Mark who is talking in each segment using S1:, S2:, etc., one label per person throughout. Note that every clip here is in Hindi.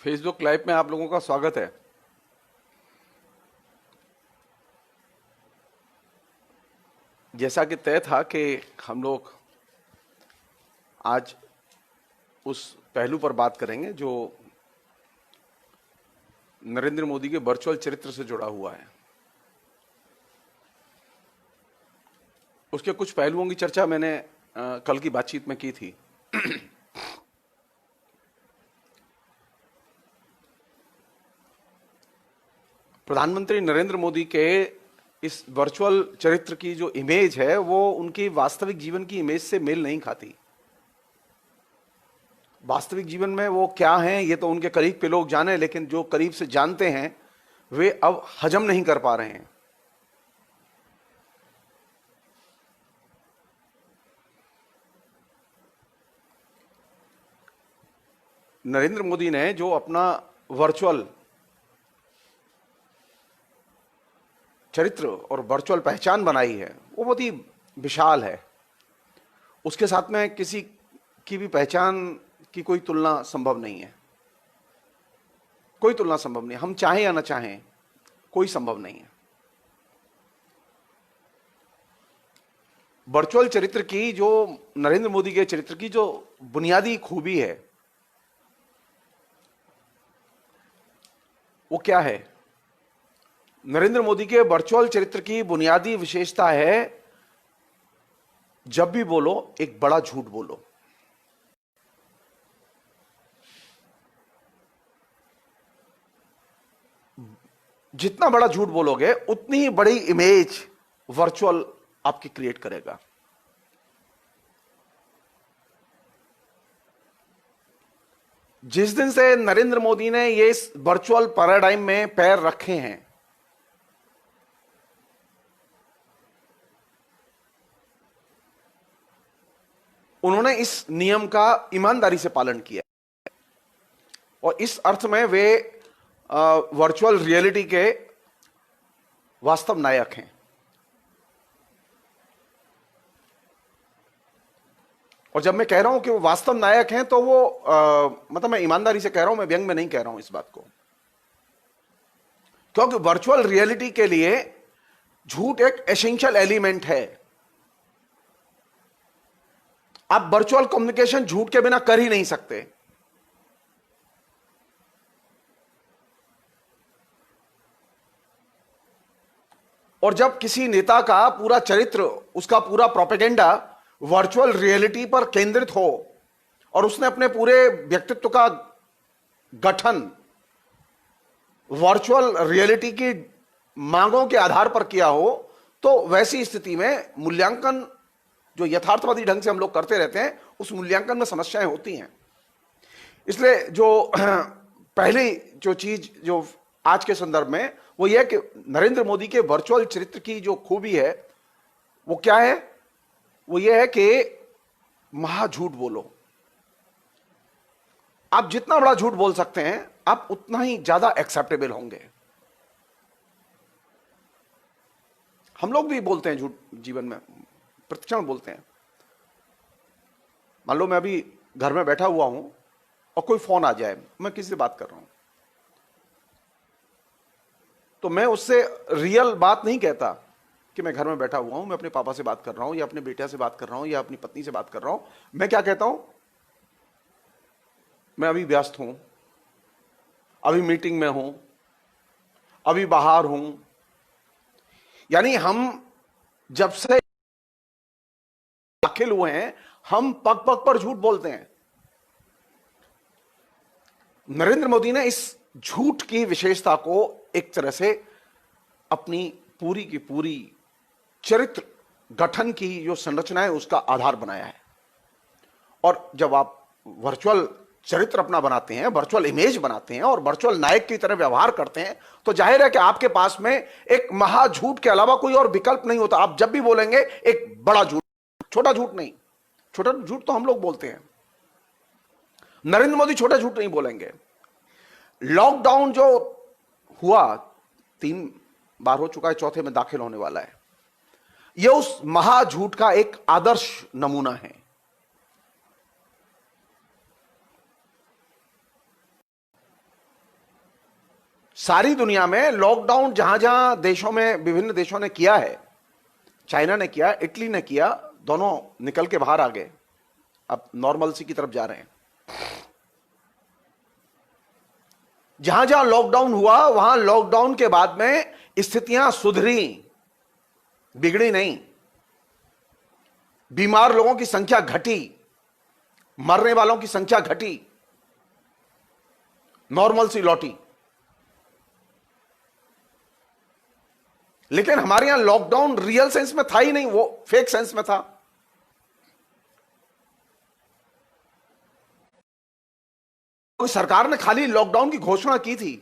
S1: फेसबुक लाइव में आप लोगों का स्वागत है। जैसा कि तय था कि हम लोग आज उस पहलू पर बात करेंगे जो नरेंद्र मोदी के वर्चुअल चरित्र से जुड़ा हुआ है। उसके कुछ पहलुओं की चर्चा मैंने कल की बातचीत में की थी। प्रधानमंत्री नरेंद्र मोदी के इस वर्चुअल चरित्र की जो इमेज है वो उनकी वास्तविक जीवन की इमेज से मेल नहीं खाती। वास्तविक जीवन में वो क्या हैं ये तो उनके करीब के लोग जाने, लेकिन जो करीब से जानते हैं वे अब हजम नहीं कर पा रहे हैं। नरेंद्र मोदी ने जो अपना वर्चुअल चरित्र और वर्चुअल पहचान बनाई है वो बहुत ही विशाल है। उसके साथ में किसी की भी पहचान की कोई तुलना संभव नहीं है। कोई तुलना संभव नहीं, हम चाहें या ना चाहें, कोई संभव नहीं है। वर्चुअल चरित्र की जो नरेंद्र मोदी के चरित्र की जो बुनियादी खूबी है वो क्या है? नरेंद्र मोदी के वर्चुअल चरित्र की बुनियादी विशेषता है जब भी बोलो एक बड़ा झूठ बोलो। जितना बड़ा झूठ बोलोगे उतनी ही बड़ी इमेज वर्चुअल आपकी क्रिएट करेगा। जिस दिन से नरेंद्र मोदी ने ये इस वर्चुअल पैराडाइम में पैर रखे हैं, उन्होंने इस नियम का ईमानदारी से पालन किया और इस अर्थ में वे वर्चुअल रियलिटी के वास्तव नायक हैं। और जब मैं कह रहा हूं कि वो वास्तव नायक हैं तो वो मतलब मैं ईमानदारी से कह रहा हूं, मैं व्यंग में नहीं कह रहा हूं इस बात को। क्योंकि वर्चुअल रियलिटी के लिए झूठ एक एसेंशियल एलिमेंट है। आप वर्चुअल कम्युनिकेशन झूठ के बिना कर ही नहीं सकते। और जब किसी नेता का पूरा चरित्र, उसका पूरा प्रोपेगेंडा वर्चुअल रियलिटी पर केंद्रित हो और उसने अपने पूरे व्यक्तित्व का गठन वर्चुअल रियलिटी की मांगों के आधार पर किया हो, तो वैसी स्थिति में मूल्यांकन जो यथार्थवादी ढंग से हम लोग करते रहते हैं, उस मूल्यांकन में समस्याएं होती हैं। इसलिए जो पहली जो चीज जो आज के संदर्भ में वो यह कि नरेंद्र मोदी के वर्चुअल चरित्र की जो खूबी है वो क्या है? वो यह है कि महाझूठ बोलो। आप जितना बड़ा झूठ बोल सकते हैं आप उतना ही ज्यादा एक्सेप्टेबल होंगे। हम लोग भी बोलते हैं झूठ जीवन में, प्रतिक्षण बोलते हैं। मान लो मैं अभी घर में बैठा हुआ हूं और कोई फोन आ जाए, मैं किसी से बात कर रहा हूं, तो मैं उससे रियल बात नहीं कहता कि मैं घर में बैठा हुआ हूं, मैं अपने पापा से बात कर रहा हूं या अपने बेटे से बात कर रहा हूं या अपनी पत्नी से बात कर रहा हूं। मैं क्या कहता हूं? मैं अभी व्यस्त हूं, अभी मीटिंग में हूं, अभी बाहर हूं। यानी हम जब से दाखिल हुए हैं हम पग पग पर झूठ बोलते हैं। नरेंद्र मोदी ने इस झूठ की विशेषता को एक तरह से अपनी पूरी की पूरी चरित्र गठन की जो संरचना है उसका आधार बनाया है। और जब आप वर्चुअल चरित्र अपना बनाते हैं, वर्चुअल इमेज बनाते हैं और वर्चुअल नायक की तरह व्यवहार करते हैं, तो जाहिर है कि आपके पास में एक महाझूठ के अलावा कोई और विकल्प नहीं होता। आप जब भी बोलेंगे एक बड़ा झूठ, छोटा झूठ नहीं। छोटा झूठ तो हम लोग बोलते हैं, नरेंद्र मोदी छोटा झूठ नहीं बोलेंगे। लॉकडाउन जो हुआ 3 बार हो चुका है, चौथे में दाखिल होने वाला है, यह उस महाझूठ का एक आदर्श नमूना है। सारी दुनिया में लॉकडाउन जहां जहां देशों में, विभिन्न देशों ने किया है, चाइना ने किया, इटली ने किया, दोनों निकल के बाहर आ गए, अब नॉर्मलसी की तरफ जा रहे हैं। जहां जहां लॉकडाउन हुआ वहां लॉकडाउन के बाद में स्थितियां सुधरी, बिगड़ी नहीं। बीमार लोगों की संख्या घटी, मरने वालों की संख्या घटी, नॉर्मल सी लौटी। लेकिन हमारे यहां लॉकडाउन रियल सेंस में था ही नहीं, वो फेक सेंस में था। तो सरकार ने खाली लॉकडाउन की घोषणा की थी,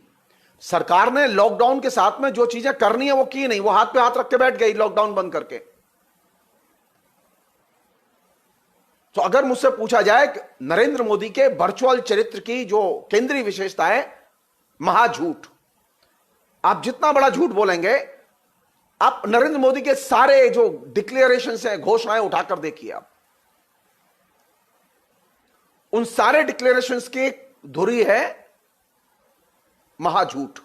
S1: सरकार ने लॉकडाउन के साथ में जो चीजें करनी है वो की नहीं, वो हाथ पे हाथ रख के बैठ गई लॉकडाउन बंद करके। तो अगर मुझसे पूछा जाए कि नरेंद्र मोदी के वर्चुअल चरित्र की जो केंद्रीय विशेषता है, महाझूठ। आप जितना बड़ा झूठ बोलेंगे, आप नरेंद्र मोदी के सारे जो डिक्लेरेशंस हैं, घोषणाएं उठाकर देखिए आप, उन सारे डिक्लेरेशंस की धुरी है महाझूठ।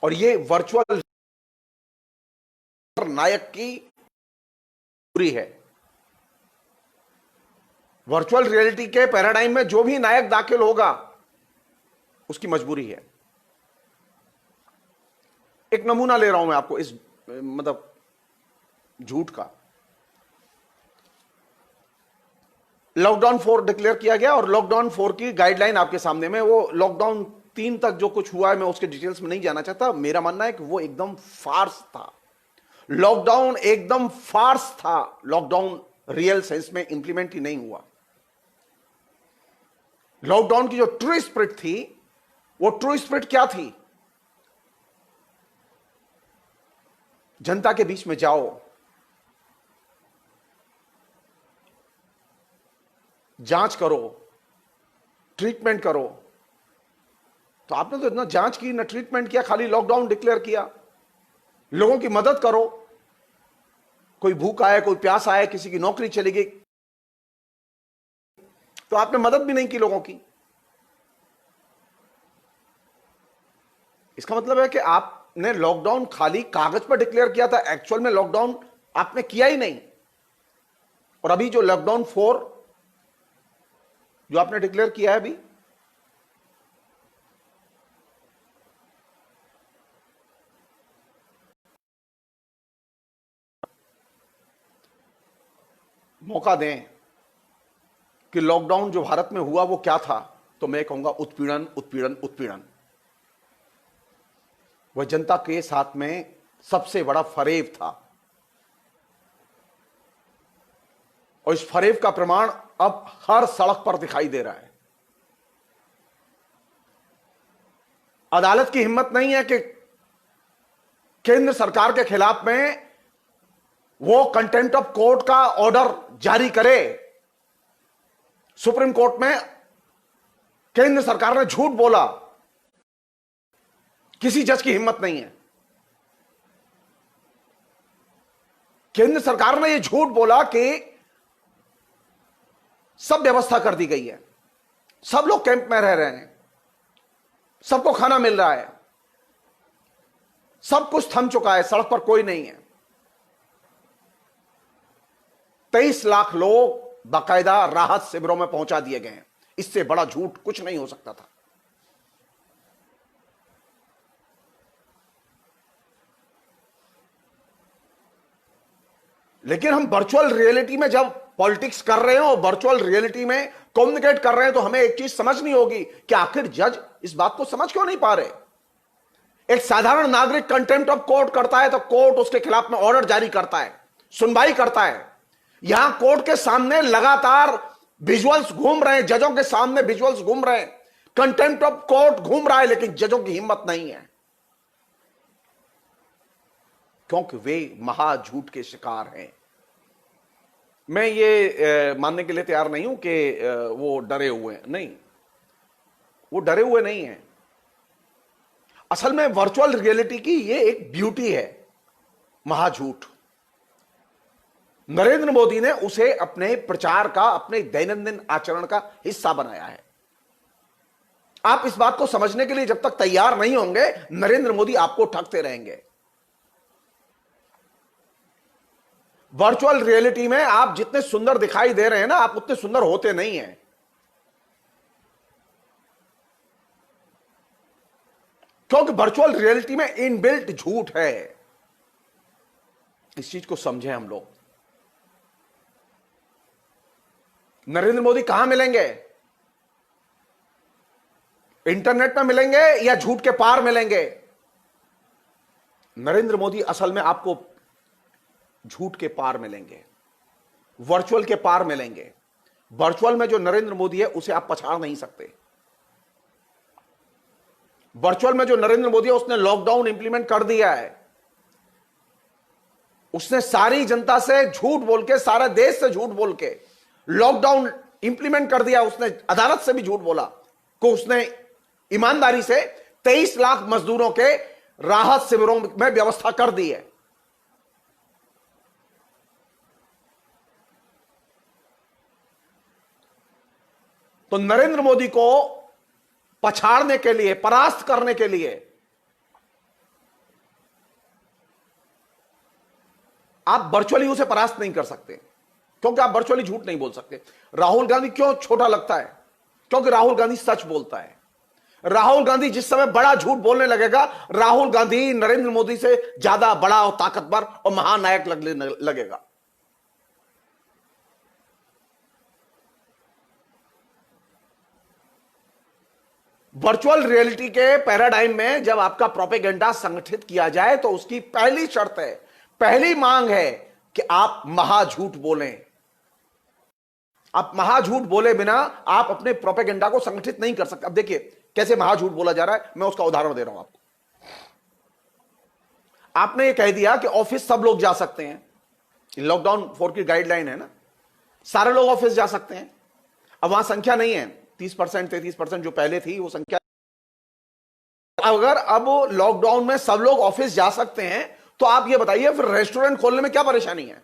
S1: और ये वर्चुअल नायक की धुरी है। वर्चुअल रियलिटी के पैराडाइम में जो भी नायक दाखिल होगा उसकी मजबूरी है। एक नमूना ले रहा हूं मैं आपको इस मतलब झूठ का। लॉकडाउन 4 डिक्लेयर किया गया और लॉकडाउन 4 की गाइडलाइन आपके सामने में, वो लॉकडाउन 3 तक जो कुछ हुआ है मैं उसके डिटेल्स में नहीं जाना चाहता। मेरा मानना है कि वो एकदम फार्स था, लॉकडाउन एकदम फार्स था, लॉकडाउन रियल सेंस में इंप्लीमेंट ही नहीं हुआ। लॉकडाउन की जो ट्रू स्पिरिट थी, वो ट्रू स्पिरिट क्या थी? जनता के बीच में जाओ, जांच करो, ट्रीटमेंट करो। तो आपने तो इतना जांच की ना ट्रीटमेंट किया, खाली लॉकडाउन डिक्लेयर किया। लोगों की मदद करो, कोई भूखा है, कोई प्यासा है, किसी की नौकरी चली गई, तो आपने मदद भी नहीं की लोगों की। इसका मतलब है कि आपने लॉकडाउन खाली कागज पर डिक्लेयर किया था, एक्चुअल में लॉकडाउन आपने किया ही नहीं। और अभी जो लॉकडाउन 4 जो आपने डिक्लेयर किया है, अभी मौका दें कि लॉकडाउन जो भारत में हुआ वो क्या था, तो मैं कहूंगा उत्पीड़न, उत्पीड़न, उत्पीड़न। वह जनता के साथ में सबसे बड़ा फरेब था, और इस फरेब का प्रमाण अब हर सड़क पर दिखाई दे रहा है। अदालत की हिम्मत नहीं है कि केंद्र सरकार के खिलाफ में वो कंटेम्प्ट ऑफ कोर्ट का ऑर्डर जारी करे। सुप्रीम कोर्ट में केंद्र सरकार ने झूठ बोला, किसी जज की हिम्मत नहीं है। केंद्र सरकार ने यह झूठ बोला कि सब व्यवस्था कर दी गई है, सब लोग कैंप में रह रहे हैं, सबको खाना मिल रहा है, सब कुछ थम चुका है, सड़क पर कोई नहीं है। 23 लाख लोग बाकायदा राहत शिविरों में पहुंचा दिए गए हैं। इससे बड़ा झूठ कुछ नहीं हो सकता था। लेकिन हम वर्चुअल रियलिटी में जब पॉलिटिक्स कर रहे हैं और वर्चुअल रियलिटी में कम्युनिकेट कर रहे हैं, तो हमें एक चीज समझनी होगी कि आखिर जज इस बात को समझ क्यों नहीं पा रहे। एक साधारण नागरिक कंटेम्प्ट ऑफ कोर्ट करता है तो कोर्ट उसके खिलाफ में ऑर्डर जारी करता है, सुनवाई करता है। यहां कोर्ट के सामने लगातार विजुअल्स घूम रहे हैं, जजों के सामने विजुअल्स घूम रहे हैं, कंटेम्प्ट ऑफ कोर्ट घूम रहा है, लेकिन जजों की हिम्मत नहीं है, क्योंकि वे महाझूठ के शिकार हैं। मैं ये मानने के लिए तैयार नहीं हूं कि वो डरे हुए हैं, नहीं, वो डरे हुए नहीं हैं। असल में वर्चुअल रियलिटी की ये एक ब्यूटी है, महाझूठ। नरेंद्र मोदी ने उसे अपने प्रचार का, अपने दैनंदिन आचरण का हिस्सा बनाया है। आप इस बात को समझने के लिए जब तक तैयार नहीं होंगे, नरेंद्र मोदी आपको ठगते रहेंगे। वर्चुअल रियलिटी में आप जितने सुंदर दिखाई दे रहे हैं ना, आप उतने सुंदर होते नहीं हैं। क्योंकि वर्चुअल रियलिटी में इनबिल्ट झूठ है। इस चीज को समझे हम लोग। नरेंद्र मोदी कहां मिलेंगे? इंटरनेट में मिलेंगे या झूठ के पार मिलेंगे? नरेंद्र मोदी असल में आपको झूठ के पार मिलेंगे, वर्चुअल के पार मिलेंगे। वर्चुअल में जो नरेंद्र मोदी है उसे आप पछाड़ नहीं सकते। वर्चुअल में जो नरेंद्र मोदी है उसने लॉकडाउन इंप्लीमेंट कर दिया है। उसने सारी जनता से झूठ बोल के, सारे देश से झूठ बोल के लॉकडाउन इंप्लीमेंट कर दिया। उसने अदालत से भी झूठ बोला को उसने ईमानदारी से 23 लाख मजदूरों के राहत शिविरों में व्यवस्था कर दी है। तो नरेंद्र मोदी को पछाड़ने के लिए, परास्त करने के लिए आप वर्चुअली उसे परास्त नहीं कर सकते, क्योंकि आप वर्चुअली झूठ नहीं बोल सकते। राहुल गांधी क्यों छोटा लगता है? क्योंकि राहुल गांधी सच बोलता है। राहुल गांधी जिस समय बड़ा झूठ बोलने लगेगा, राहुल गांधी नरेंद्र मोदी से ज्यादा बड़ा और ताकतवर और महानायक लगेगा। वर्चुअल रियलिटी के पैराडाइम में जब आपका प्रोपेगेंडा संगठित किया जाए तो उसकी पहली शर्त है, पहली मांग है कि आप महाझूठ बोलें। आप महाझूठ बोले बिना आप अपने प्रोपेगेंडा को संगठित नहीं कर सकते। अब देखिए कैसे महाझूठ बोला जा रहा है, मैं उसका उदाहरण दे रहा हूं आपको। आपने ये कह दिया कि ऑफिस सब लोग जा सकते हैं, लॉकडाउन 4 की गाइडलाइन है ना, सारे लोग ऑफिस जा सकते हैं। अब वहां संख्या नहीं है 30%, 33% जो पहले थी वो संख्या। अगर अब लॉकडाउन में सब लोग ऑफिस जा सकते हैं तो आप ये बताइए फिर रेस्टोरेंट खोलने में क्या परेशानी है?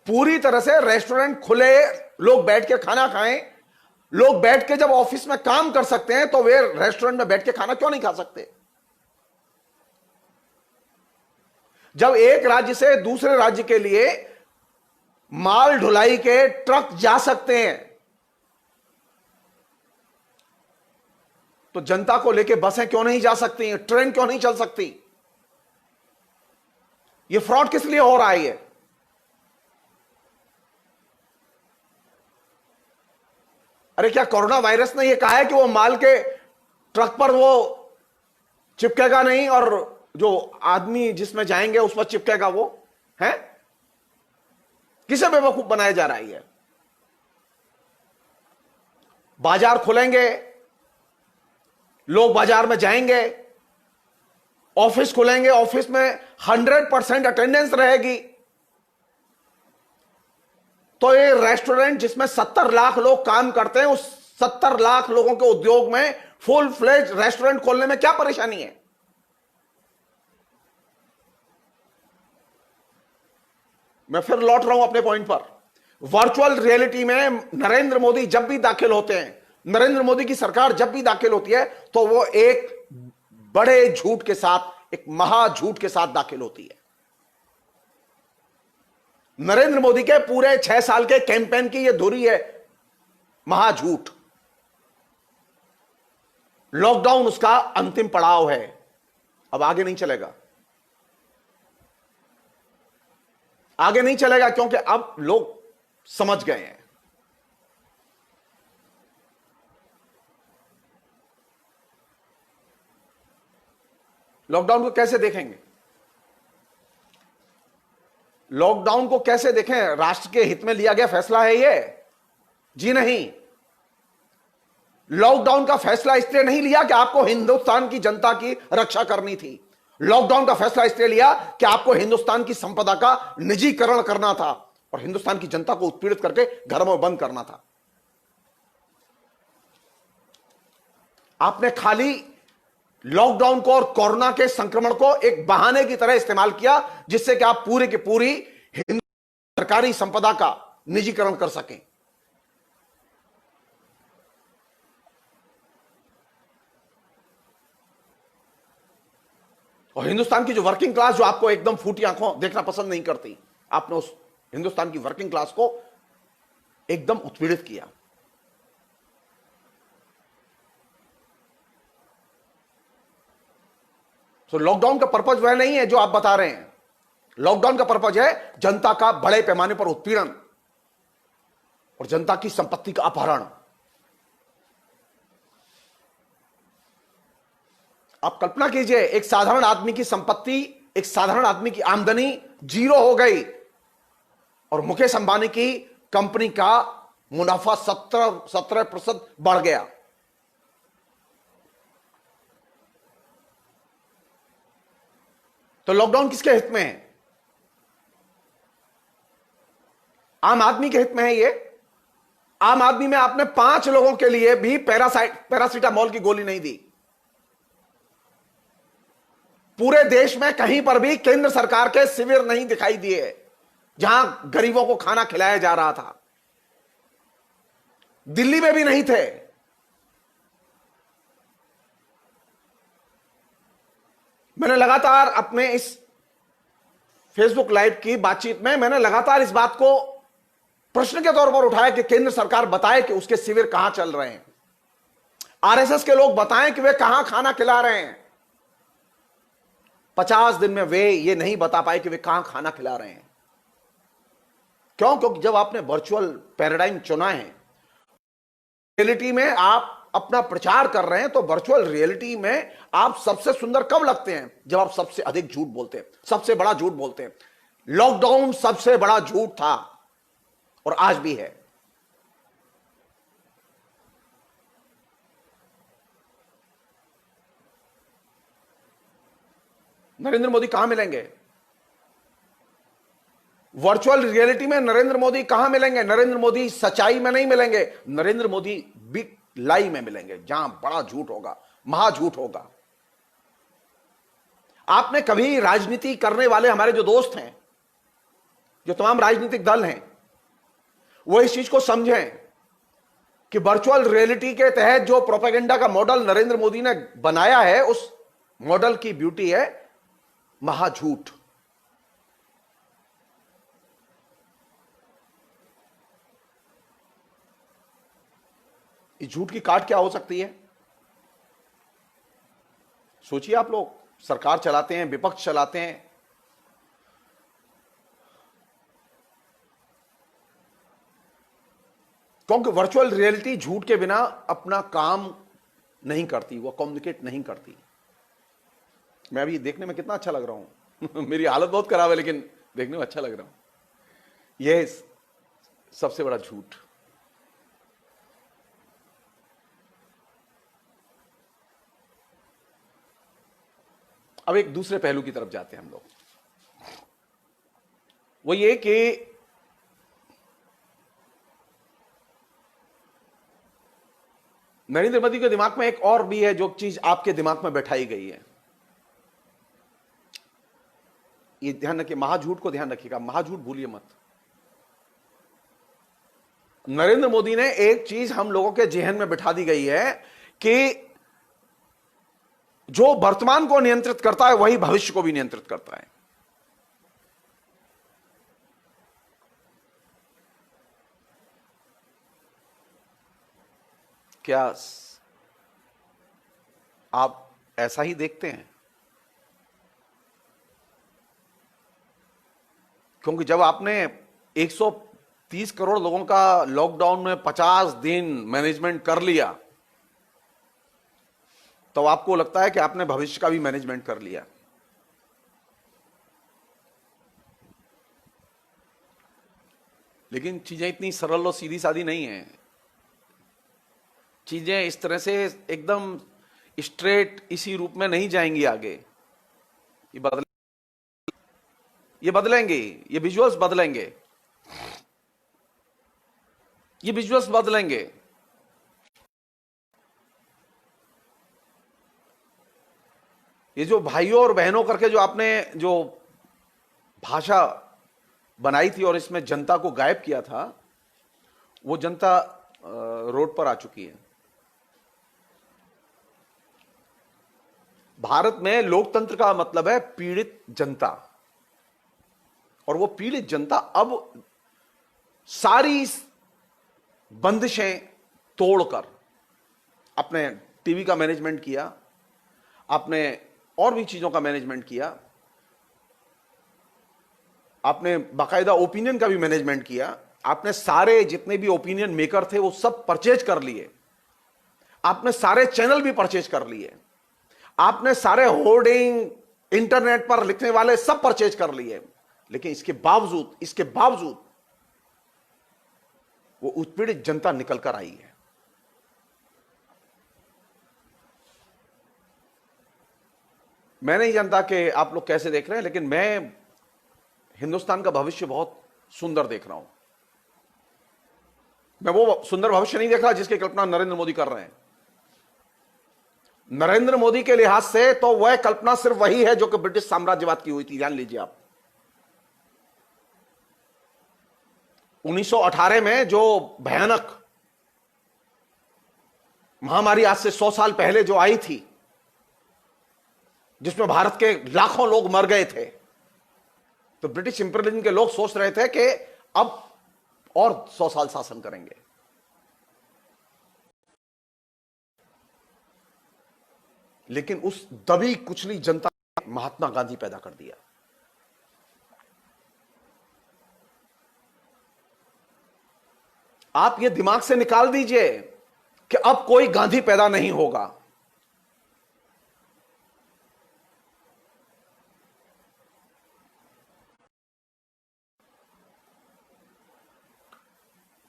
S1: पूरी तरह से रेस्टोरेंट खुले, लोग बैठ के खाना खाएं। लोग बैठ के जब ऑफिस में काम कर सकते हैं तो वे रेस्टोरेंट में बैठ के खाना क्यों नहीं खा सकते? जब एक राज्य से दूसरे राज्य के लिए माल ढुलाई के ट्रक जा सकते हैं तो जनता को लेके बसें क्यों नहीं जा सकती हैं? ट्रेन क्यों नहीं चल सकती? यह फ्रॉड किस लिए हो रहा है? ये अरे क्या कोरोना वायरस ने यह कहा है कि वो माल के ट्रक पर वो चिपकेगा नहीं और जो आदमी जिसमें जाएंगे उस पर चिपकेगा? वो है किसे बेवकूफ बनाया जा रहा है? बाजार खुलेंगे, लोग बाजार में जाएंगे, ऑफिस खुलेंगे, ऑफिस में 100% अटेंडेंस रहेगी। तो ये रेस्टोरेंट जिसमें 70 लाख लोग काम करते हैं, उस 70 लाख लोगों के उद्योग में फुल फ्लेज रेस्टोरेंट खोलने में क्या परेशानी है? मैं फिर लौट रहा हूं अपने पॉइंट पर। वर्चुअल रियलिटी में नरेंद्र मोदी जब भी दाखिल होते हैं, नरेंद्र मोदी की सरकार जब भी दाखिल होती है तो वो एक बड़े झूठ के साथ, एक महाझूठ के साथ दाखिल होती है। नरेंद्र मोदी के पूरे 6 साल के कैंपेन की यह धुरी है महाझूठ। लॉकडाउन उसका अंतिम पड़ाव है, अब आगे नहीं चलेगा। आगे नहीं चलेगा क्योंकि अब लोग समझ गए हैं। लॉकडाउन को कैसे देखेंगे? लॉकडाउन को कैसे देखें? राष्ट्र के हित में लिया गया फैसला है ये? जी नहीं। लॉकडाउन का फैसला इसलिए नहीं लिया कि आपको हिंदुस्तान की जनता की रक्षा करनी थी। लॉकडाउन का फैसला इसलिए लिया कि आपको हिंदुस्तान की संपदा का निजीकरण करना था और हिंदुस्तान की जनता को उत्पीड़ित करके घरों में बंद करना था। आपने खाली लॉकडाउन को और कोरोना के संक्रमण को एक बहाने की तरह इस्तेमाल किया जिससे कि आप पूरी की पूरी हिंदू सरकारी संपदा का निजीकरण कर सकें। और हिंदुस्तान की जो वर्किंग क्लास जो आपको एकदम फूटी आंखों देखना पसंद नहीं करती, आपने उस हिंदुस्तान की वर्किंग क्लास को एकदम उत्पीड़ित किया। तो लॉकडाउन का पर्पज वह नहीं है जो आप बता रहे हैं। लॉकडाउन का पर्पज है जनता का बड़े पैमाने पर उत्पीड़न और जनता की संपत्ति का अपहरण। आप कल्पना कीजिए, एक साधारण आदमी की संपत्ति, एक साधारण आदमी की आमदनी जीरो हो गई और मुकेश अंबानी की कंपनी का मुनाफा 17% बढ़ गया। तो लॉकडाउन किसके हित में है? आम आदमी के हित में है। ये आम आदमी में आपने 5 लोगों के लिए भी पैरासीटामोल की गोली नहीं दी। पूरे देश में कहीं पर भी केंद्र सरकार के शिविर नहीं दिखाई दिए जहां गरीबों को खाना खिलाया जा रहा था। दिल्ली में भी नहीं थे। मैंने लगातार अपने इस फेसबुक लाइव की बातचीत में मैंने लगातार इस बात को प्रश्न के तौर पर उठाया कि केंद्र सरकार बताए कि उसके शिविर कहां चल रहे हैं, आरएसएस के लोग बताएं कि वे कहां खाना खिला रहे हैं। 50 दिन में वे ये नहीं बता पाए कि वे कहां खाना खिला रहे हैं। क्यों? क्योंकि जब आपने वर्चुअल पैराडाइम चुना है, रियलिटी में आप अपना प्रचार कर रहे हैं, तो वर्चुअल रियलिटी में आप सबसे सुंदर कब लगते हैं? जब आप सबसे अधिक झूठ बोलते हैं, सबसे बड़ा झूठ बोलते हैं। लॉकडाउन सबसे बड़ा झूठ था और आज भी है। नरेंद्र मोदी कहां मिलेंगे? वर्चुअल रियलिटी में नरेंद्र मोदी कहां मिलेंगे? नरेंद्र मोदी सच्चाई में नहीं मिलेंगे, नरेंद्र मोदी बिग लाई में मिलेंगे, जहां बड़ा झूठ होगा, महाझूठ होगा। आपने कभी राजनीति करने वाले हमारे जो दोस्त हैं, जो तमाम राजनीतिक दल हैं, वो इस चीज को समझें कि वर्चुअल रियलिटी के तहत जो प्रोपेगेंडा का मॉडल नरेंद्र मोदी ने बनाया है, उस मॉडल की ब्यूटी है महाझूठ। इस झूठ की काट क्या हो सकती है? सोचिए, आप लोग सरकार चलाते हैं, विपक्ष चलाते हैं, क्योंकि वर्चुअल रियलिटी झूठ के बिना अपना काम नहीं करती, वो कम्युनिकेट नहीं करती। मैं अभी देखने में कितना अच्छा लग रहा हूं मेरी हालत बहुत खराब है, लेकिन देखने में अच्छा लग रहा हूं। यह सबसे बड़ा झूठ। अब एक दूसरे पहलू की तरफ जाते हैं हम लोग। वो ये कि नरेंद्र मोदी के दिमाग में एक और भी है जो चीज आपके दिमाग में बैठाई गई है। ये ध्यान रखिए, महाझूठ को ध्यान रखिएगा, महाझूठ भूलिए मत। नरेंद्र मोदी ने एक चीज हम लोगों के जेहन में बिठा दी गई है कि जो वर्तमान को नियंत्रित करता है वही भविष्य को भी नियंत्रित करता है। क्या आप ऐसा ही देखते हैं? क्योंकि जब आपने 130 करोड़ लोगों का लॉकडाउन में 50 दिन मैनेजमेंट कर लिया, तो आपको लगता है कि आपने भविष्य का भी मैनेजमेंट कर लिया। लेकिन चीजें इतनी सरल और सीधी सादी नहीं है। चीजें इस तरह से एकदम स्ट्रेट इसी रूप में नहीं जाएंगी आगे। ये बदलेंगे, ये विजुअल्स बदलेंगे, ये विजुअल्स बदलेंगे। ये जो भाइयों और बहनों करके जो आपने जो भाषा बनाई थी और इसमें जनता को गायब किया था, वो जनता रोड पर आ चुकी है। भारत में लोकतंत्र का मतलब है पीड़ित जनता, और वो पीड़ित जनता अब सारी बंदिशें तोड़कर अपने टीवी का मैनेजमेंट किया, आपने और भी चीजों का मैनेजमेंट किया, आपने बाकायदा ओपिनियन का भी मैनेजमेंट किया, आपने सारे जितने भी ओपिनियन मेकर थे वो सब परचेज कर लिए, आपने सारे चैनल भी परचेज कर लिए, आपने सारे होर्डिंग इंटरनेट पर लिखने वाले सब परचेज कर लिए, लेकिन इसके बावजूद वो उत्पीड़ित जनता निकल कर आई है। मैं नहीं जानता कि आप लोग कैसे देख रहे हैं, लेकिन मैं हिंदुस्तान का भविष्य बहुत सुंदर देख रहा हूं। मैं वो सुंदर भविष्य नहीं देख रहा जिसकी कल्पना नरेंद्र मोदी कर रहे हैं। नरेंद्र मोदी के लिहाज से तो वह कल्पना सिर्फ वही है जो कि ब्रिटिश साम्राज्यवाद की हुई थी, जान लीजिए आप। 1918 में जो भयानक महामारी आज से 100 साल पहले जो आई थी, जिसमें भारत के लाखों लोग मर गए थे, तो ब्रिटिश इंपीरियलिज्म के लोग सोच रहे थे कि अब और 100 साल शासन करेंगे। लेकिन उस दबी कुचली जनता ने महात्मा गांधी पैदा कर दिया। आप ये दिमाग से निकाल दीजिए कि अब कोई गांधी पैदा नहीं होगा।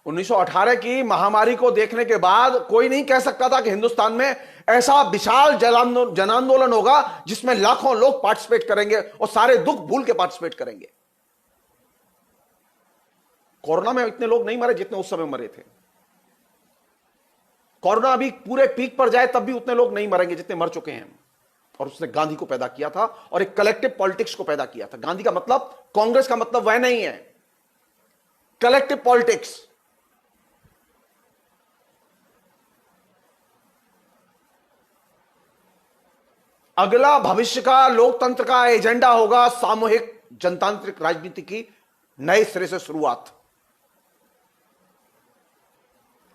S1: उन्नीस सौ 18 की महामारी को देखने के बाद कोई नहीं कह सकता था कि हिंदुस्तान में ऐसा विशाल जन आंदोलन होगा जिसमें लाखों लोग पार्टिसिपेट करेंगे और सारे दुख भूल के पार्टिसिपेट करेंगे। कोरोना में इतने लोग नहीं मरे जितने उस समय मरे थे। कोरोना अभी पूरे पीक पर जाए तब भी उतने लोग नहीं मरेंगे जितने मर चुके हैं। और उसने गांधी को पैदा किया था और एक कलेक्टिव पॉलिटिक्स को पैदा किया था। गांधी का मतलब कांग्रेस का मतलब वह नहीं है, कलेक्टिव पॉलिटिक्स। अगला भविष्य का लोकतंत्र का एजेंडा होगा सामूहिक जनतांत्रिक राजनीति की नए सिरे से शुरुआत,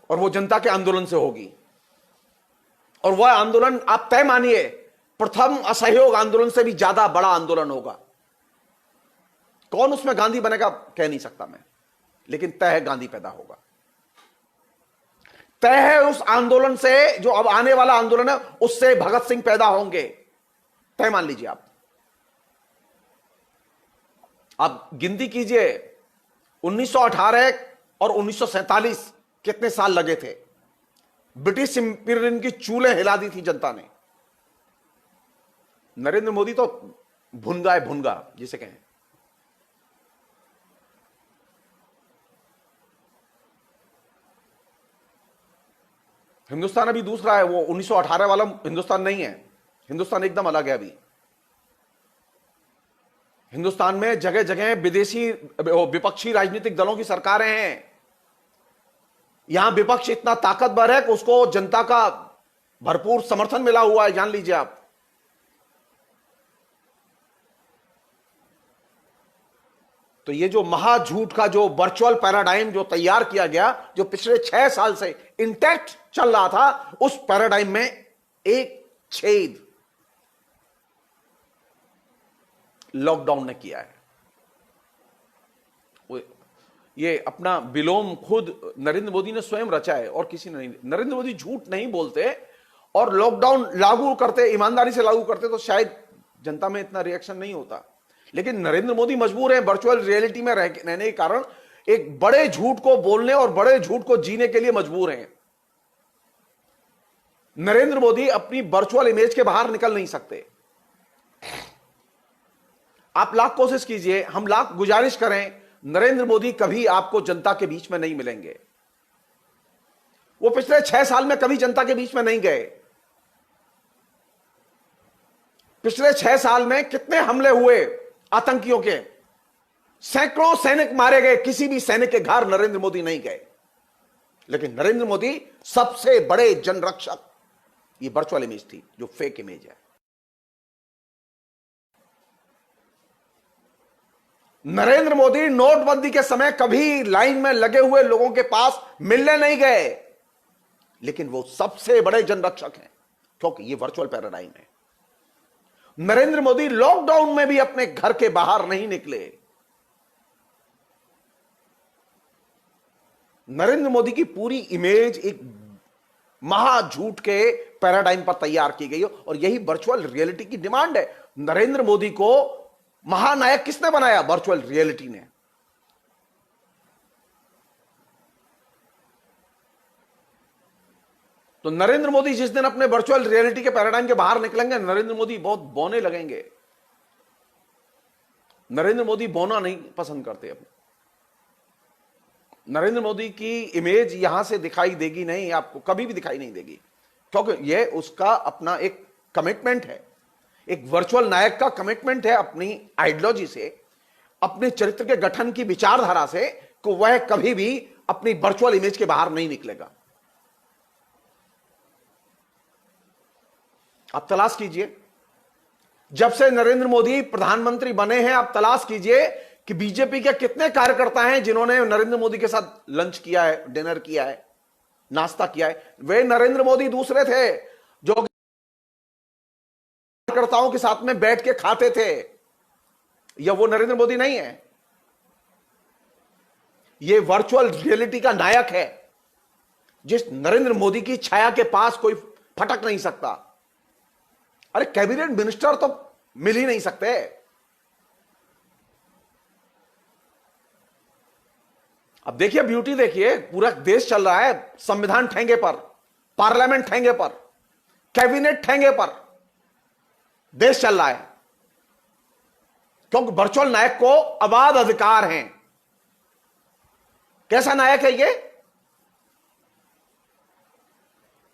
S1: और वो जनता के आंदोलन से होगी। और वह आंदोलन आप तय मानिए प्रथम असहयोग आंदोलन से भी ज्यादा बड़ा आंदोलन होगा। कौन उसमें गांधी बनेगा कह नहीं सकता मैं, लेकिन तय है गांधी पैदा होगा। तय है उस आंदोलन से, जो अब आने वाला आंदोलन है, उससे भगत सिंह पैदा होंगे। तय मान लीजिए आप गिनती कीजिए 1918 और 1947 कितने साल लगे थे। ब्रिटिश इंपीरियलिज्म की चूल्हे हिला दी थी जनता ने। नरेंद्र मोदी तो भुनगा है, भुनगा जिसे कहें। हिंदुस्तान अभी दूसरा है, वो 1918 वाला हिंदुस्तान नहीं है। हिंदुस्तान एकदम अलग है अभी। हिंदुस्तान में जगह जगह विदेशी विपक्षी राजनीतिक दलों की सरकारें हैं। यहां विपक्ष इतना ताकतवर है कि उसको जनता का भरपूर समर्थन मिला हुआ है, जान लीजिए आप। तो ये जो महाझूठ का जो वर्चुअल पैराडाइम जो तैयार किया गया, जो पिछले 6 साल से इंटैक्ट चल रहा था, उस पैराडाइम में एक छेद लॉकडाउन ने किया है। ये अपना विलोम खुद नरेंद्र मोदी ने स्वयं रचा है और किसी ने नहीं। नरेंद्र मोदी झूठ नहीं बोलते और लॉकडाउन लागू करते, ईमानदारी से लागू करते, तो शायद जनता में इतना रिएक्शन नहीं होता। लेकिन नरेंद्र मोदी मजबूर है वर्चुअल रियलिटी में रहने के कारण, एक बड़े झूठ को बोलने और बड़े झूठ को जीने के लिए मजबूर हैं। नरेंद्र मोदी अपनी वर्चुअल इमेज के बाहर निकल नहीं सकते। आप लाख कोशिश कीजिए, हम लाख गुजारिश करें, नरेंद्र मोदी कभी आपको जनता के बीच में नहीं मिलेंगे। वो पिछले 6 साल में कभी जनता के बीच में नहीं गए। पिछले 6 साल में कितने हमले हुए आतंकियों के, सैकड़ों सैनिक मारे गए, किसी भी सैनिक के घर नरेंद्र मोदी नहीं गए। लेकिन नरेंद्र मोदी सबसे बड़े जनरक्षक, ये वर्चुअल इमेज थी जो फेक इमेज है। नरेंद्र मोदी नोटबंदी के समय कभी लाइन में लगे हुए लोगों के पास मिलने नहीं गए, लेकिन वो सबसे बड़े जनरक्षक हैं, क्योंकि ये वर्चुअल पैराडाइम है। नरेंद्र मोदी लॉकडाउन में भी अपने घर के बाहर नहीं निकले। नरेंद्र मोदी की पूरी इमेज एक महाझूठ के पैराडाइम पर तैयार की गई है, और यही वर्चुअल रियलिटी की डिमांड है। नरेंद्र मोदी को महानायक किसने बनाया? वर्चुअल रियलिटी ने। तो नरेंद्र मोदी जिस दिन अपने वर्चुअल रियलिटी के पैराडाइम के बाहर निकलेंगे, नरेंद्र मोदी बहुत बौने लगेंगे। नरेंद्र मोदी बौना नहीं पसंद करते। अब नरेंद्र मोदी की इमेज यहां से दिखाई देगी नहीं, आपको कभी भी दिखाई नहीं देगी, क्योंकि यह उसका अपना एक कमिटमेंट है, एक वर्चुअल नायक का कमिटमेंट है अपनी आइडियोलॉजी से, अपने चरित्र के गठन की विचारधारा से, कि वह कभी भी अपनी वर्चुअल इमेज के बाहर नहीं निकलेगा। आप तलाश कीजिए, जब से नरेंद्र मोदी प्रधानमंत्री बने हैं, आप तलाश कीजिए कि बीजेपी के कितने कार्यकर्ता हैं जिन्होंने नरेंद्र मोदी के साथ लंच किया है, डिनर किया है, नाश्ता किया है। वे नरेंद्र मोदी दूसरे थे जो कार्यकर्ताओं के साथ में बैठ के खाते थे, या वो नरेंद्र मोदी नहीं है। ये वर्चुअल रियलिटी का नायक है, जिस नरेंद्र मोदी की छाया के पास कोई फटक नहीं सकता। अरे कैबिनेट मिनिस्टर तो मिल ही नहीं सकते। अब देखिए, ब्यूटी देखिए, पूरा देश चल रहा है संविधान ठेंगे पर, पार्लियामेंट ठेंगे पर, कैबिनेट ठेंगे पर देश चल रहा है, क्योंकि वर्चुअल नायक को अबाध अधिकार हैं। कैसा नायक है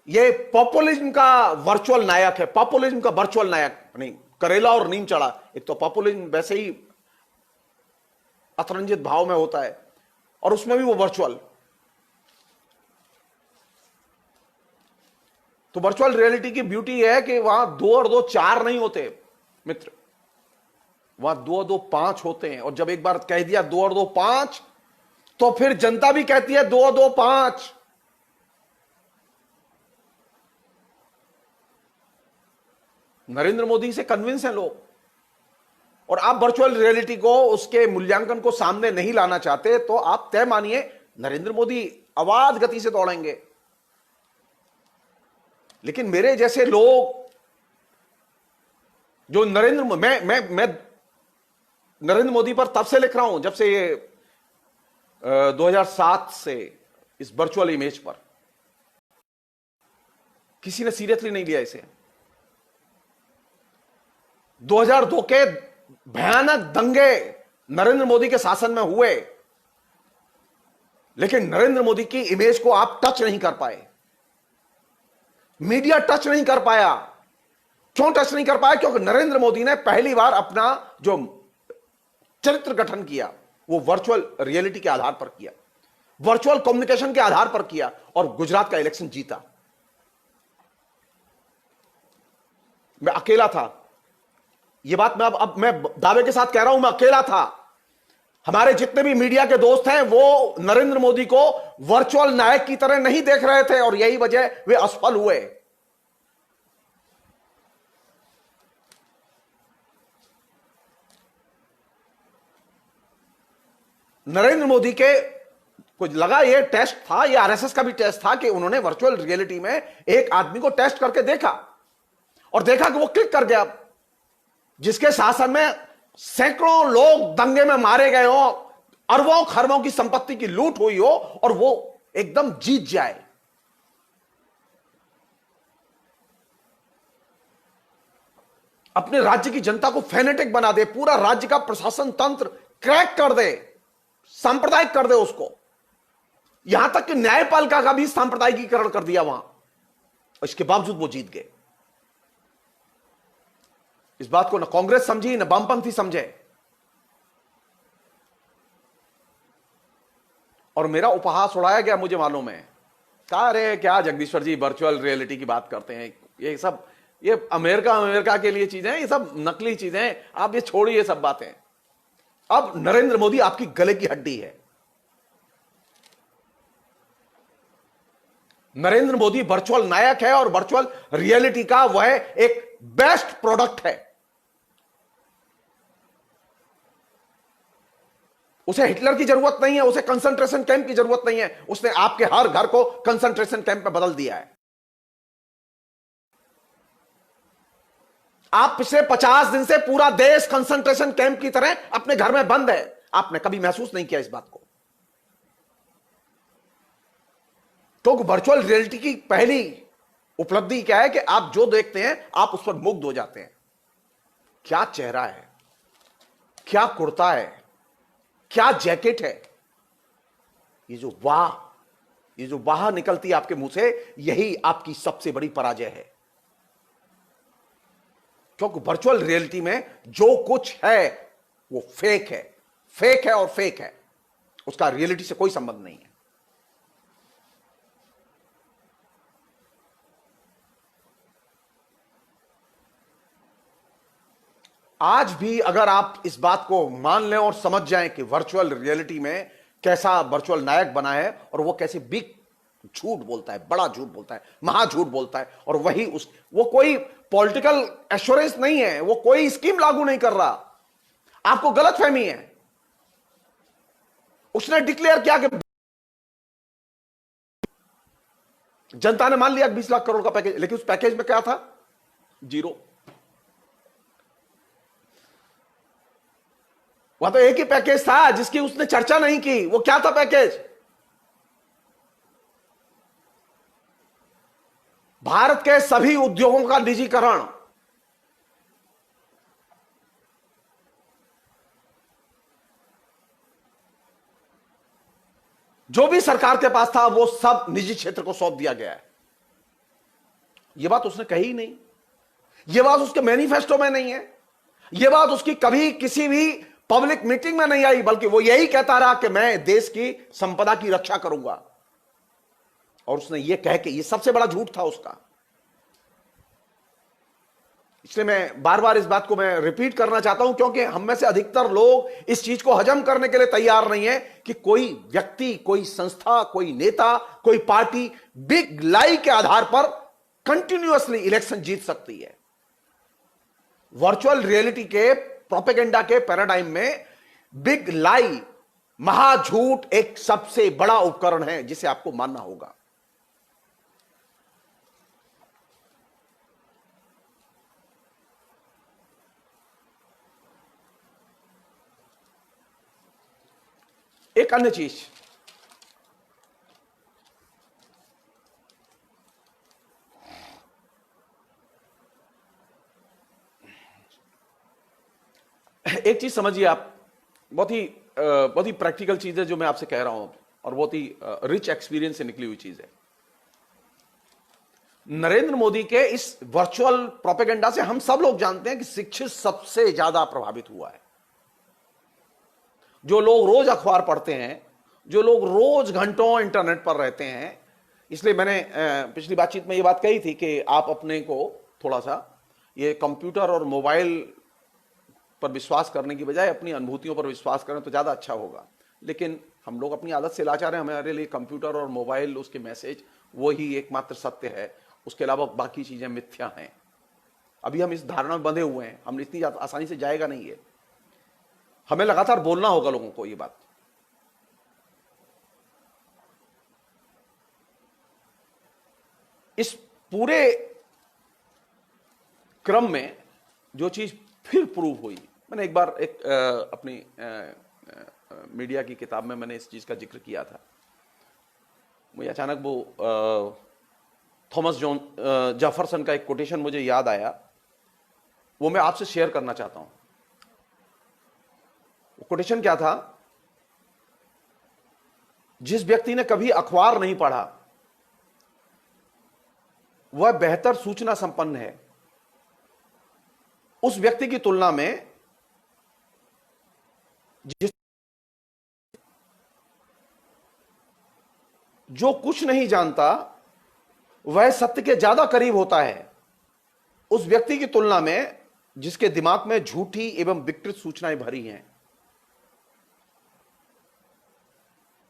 S1: ये पॉपुलिज्म का वर्चुअल नायक है। पॉपुलिज्म का वर्चुअल नायक नहीं, करेला और नीम चढ़ा। एक तो पॉपुलिज्म वैसे ही अतरंजित भाव में होता है, और उसमें भी वो वर्चुअल। तो वर्चुअल रियलिटी की ब्यूटी है कि वहां 2 और 2 4 नहीं होते मित्र, वहां 2 और 2 5 होते हैं। और जब एक बार कह दिया 2 और 2 5, तो फिर जनता भी कहती है 2 और 2 5। नरेंद्र मोदी से कन्विंस हैं लोग, और आप वर्चुअल रियलिटी को, उसके मूल्यांकन को सामने नहीं लाना चाहते, तो आप तय मानिए नरेंद्र मोदी अबाध गति से दौड़ेंगे। लेकिन मेरे जैसे लोग जो मैं नरेंद्र मोदी पर तब से लिख रहा हूं जब से ये 2007 से इस वर्चुअल इमेज पर किसी ने सीरियसली नहीं लिया इसे। 2002 के भयानक दंगे नरेंद्र मोदी के शासन में हुए, लेकिन नरेंद्र मोदी की इमेज को आप टच नहीं कर पाए, मीडिया टच नहीं कर पाया। क्यों टच नहीं कर पाया? क्योंकि नरेंद्र मोदी ने पहली बार अपना जो चरित्र गठन किया वो वर्चुअल रियलिटी के आधार पर किया, वर्चुअल कम्युनिकेशन के आधार पर किया, और गुजरात का इलेक्शन जीता। मैं अकेला था, ये बात अब मैं दावे के साथ कह रहा हूं, मैं अकेला था। हमारे जितने भी मीडिया के दोस्त हैं वो नरेंद्र मोदी को वर्चुअल नायक की तरह नहीं देख रहे थे, और यही वजह वे असफल हुए। नरेंद्र मोदी के कुछ लगा, ये टेस्ट था, ये आरएसएस का भी टेस्ट था कि उन्होंने वर्चुअल रियलिटी में एक आदमी को टेस्ट करके देखा, और देखा कि वो क्लिक कर गया। जिसके शासन में सैकड़ों लोग दंगे में मारे गए हो, अरबों खरबों की संपत्ति की लूट हुई हो, और वो एकदम जीत जाए। अपने राज्य की जनता को फेनेटिक बना दे, पूरा राज्य का प्रशासन तंत्र क्रैक कर दे, सांप्रदायिक कर दे उसको, यहां तक कि न्यायपालिका का भी सांप्रदायिकीकरण कर दिया वहां। इसके बावजूद वो जीत गए। इस बात को न कांग्रेस समझी, न वामपंथी समझे। और मेरा उपहास उड़ाया गया, मुझे मालूम है। कहा अरे क्या जगदीश्वर जी वर्चुअल रियलिटी की बात करते हैं, ये सब ये अमेरिका के लिए चीजें हैं, ये सब नकली चीजें हैं, आप ये छोड़िए सब बातें। अब नरेंद्र मोदी आपकी गले की हड्डी है। नरेंद्र मोदी वर्चुअल नायक है और वर्चुअल रियलिटी का वह एक बेस्ट प्रोडक्ट है। उसे हिटलर की जरूरत नहीं है, उसे कंसंट्रेशन कैंप की जरूरत नहीं है। उसने आपके हर घर को कंसंट्रेशन कैंप में बदल दिया है। आप पिछले 50 दिन से पूरा देश कंसंट्रेशन कैंप की तरह अपने घर में बंद है। आपने कभी महसूस नहीं किया इस बात को। तो वर्चुअल रियलिटी की पहली उपलब्धि क्या है कि आप जो देखते हैं आप उस पर मुग्ध हो जाते हैं। क्या चेहरा है, क्या कुर्ता है, क्या जैकेट है। ये जो वाह निकलती है आपके मुंह से, यही आपकी सबसे बड़ी पराजय है। क्योंकि वर्चुअल रियलिटी में जो कुछ है वो फेक है, फेक है और फेक है। उसका रियलिटी से कोई संबंध नहीं है। आज भी अगर आप इस बात को मान लें और समझ जाएं कि वर्चुअल रियलिटी में कैसा वर्चुअल नायक बना है और वो कैसे बिग झूठ बोलता है, बड़ा झूठ बोलता है, महा झूठ बोलता है, और वही वो कोई पॉलिटिकल एश्योरेंस नहीं है, वो कोई स्कीम लागू नहीं कर रहा। आपको गलतफहमी है। उसने डिक्लेयर किया कि जनता ने मान लिया 20 लाख करोड़ का पैकेज, लेकिन उस पैकेज में क्या था? जीरो। वह तो एक ही पैकेज था जिसकी उसने चर्चा नहीं की। वो क्या था पैकेज? भारत के सभी उद्योगों का निजीकरण। जो भी सरकार के पास था वो सब निजी क्षेत्र को सौंप दिया गया है। यह बात उसने कही ही नहीं। यह बात उसके मैनिफेस्टो में नहीं है। यह बात उसकी कभी किसी भी पब्लिक मीटिंग में नहीं आई, बल्कि वो यही कहता रहा कि मैं देश की संपदा की रक्षा करूंगा। और उसने ये कह के, ये सबसे बड़ा झूठ था उसका। इसलिए मैं बार बार इस बात को मैं रिपीट करना चाहता हूं, क्योंकि हम में से अधिकतर लोग इस चीज को हजम करने के लिए तैयार नहीं है कि कोई व्यक्ति, कोई संस्था, कोई नेता, कोई पार्टी बिग लाई के आधार पर कंटिन्यूअसली इलेक्शन जीत सकती है। वर्चुअल रियलिटी के प्रोपेगेंडा के पैराडाइम में बिग लाई, महाझूठ एक सबसे बड़ा उपकरण है जिसे आपको मानना होगा। एक अन्य चीज, एक चीज समझिए आप, बहुत ही प्रैक्टिकल चीज है जो मैं आपसे कह रहा हूं, और बहुत ही रिच एक्सपीरियंस से निकली हुई चीज है। नरेंद्र मोदी के इस वर्चुअल प्रोपेगेंडा से हम सब लोग जानते हैं कि शिक्षित सबसे ज्यादा प्रभावित हुआ है। जो लोग रोज अखबार पढ़ते हैं, जो लोग रोज घंटों इंटरनेट पर रहते हैं। इसलिए मैंने पिछली बातचीत में ये बात कही थी कि आप अपने को थोड़ा सा ये कंप्यूटर और मोबाइल पर विश्वास करने की बजाय अपनी अनुभूतियों पर विश्वास करें तो ज्यादा अच्छा होगा। लेकिन हम लोग अपनी आदत से लाचार हैं। हमारे लिए कंप्यूटर और मोबाइल, उसके मैसेज, वो ही एकमात्र सत्य है। उसके अलावा बाकी चीजें मिथ्या हैं। अभी हम इस धारणा में बंधे हुए हैं, हम इतनी आसानी से जाएगा नहीं है। हमें लगातार बोलना होगा लोगों को ये बात। इस पूरे क्रम में जो चीज फिर प्रूव हुई, मैंने एक बार अपनी मीडिया की किताब में मैंने इस चीज का जिक्र किया था। मुझे अचानक वो थॉमस जेफरसन का एक कोटेशन मुझे याद आया, वो मैं आपसे शेयर करना चाहता हूं। कोटेशन क्या था? जिस व्यक्ति ने कभी अखबार नहीं पढ़ा वह बेहतर सूचना संपन्न है उस व्यक्ति की तुलना में जो कुछ नहीं जानता। वह सत्य के ज्यादा करीब होता है उस व्यक्ति की तुलना में जिसके दिमाग में झूठी एवं विकृत सूचनाएं भरी हैं।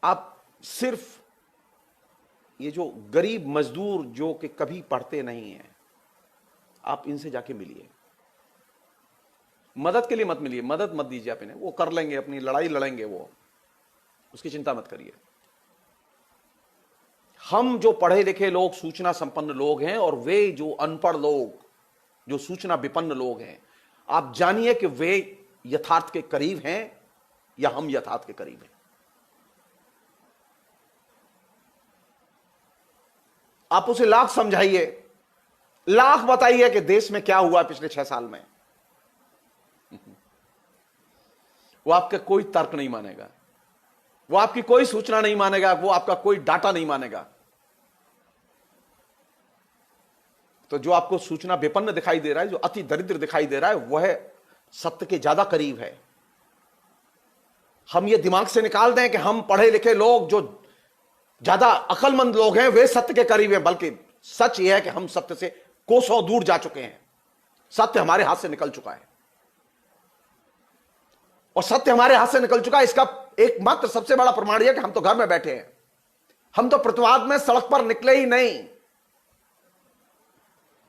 S1: आप सिर्फ ये जो गरीब मजदूर जो कि कभी पढ़ते नहीं हैं, आप इनसे जाके मिलिए, मदद के लिए मत मिलिए, मदद मत दीजिए आप इन्हें, वो कर लेंगे, अपनी लड़ाई लड़ेंगे, वो उसकी चिंता मत करिए। हम जो पढ़े लिखे लोग, सूचना संपन्न लोग हैं, और वे जो अनपढ़ लोग, जो सूचना विपन्न लोग हैं, आप जानिए कि वे यथार्थ के करीब हैं या हम यथार्थ के करीब हैं। आप उसे लाख समझाइए, लाख बताइए कि देश में क्या हुआ पिछले 6 साल में, वो आपका कोई तर्क नहीं मानेगा, वो आपकी कोई सूचना नहीं मानेगा, वो आपका कोई डाटा नहीं मानेगा। तो जो आपको सूचना विपन्न दिखाई दे रहा है, जो अति दरिद्र दिखाई दे रहा है, वह सत्य के ज्यादा करीब है। हम ये दिमाग से निकाल दें कि हम पढ़े लिखे लोग, जो ज्यादा अक्लमंद लोग हैं, वे सत्य के करीब हैं, बल्कि सच यह है कि हम सत्य से कोसों दूर जा चुके हैं। सत्य हमारे हाथ से निकल चुका है, और सत्य हमारे हाथ से निकल चुका है, इसका एकमात्र सबसे बड़ा प्रमाण यह कि हम तो घर में बैठे हैं, हम तो प्रतिवाद में सड़क पर निकले ही नहीं,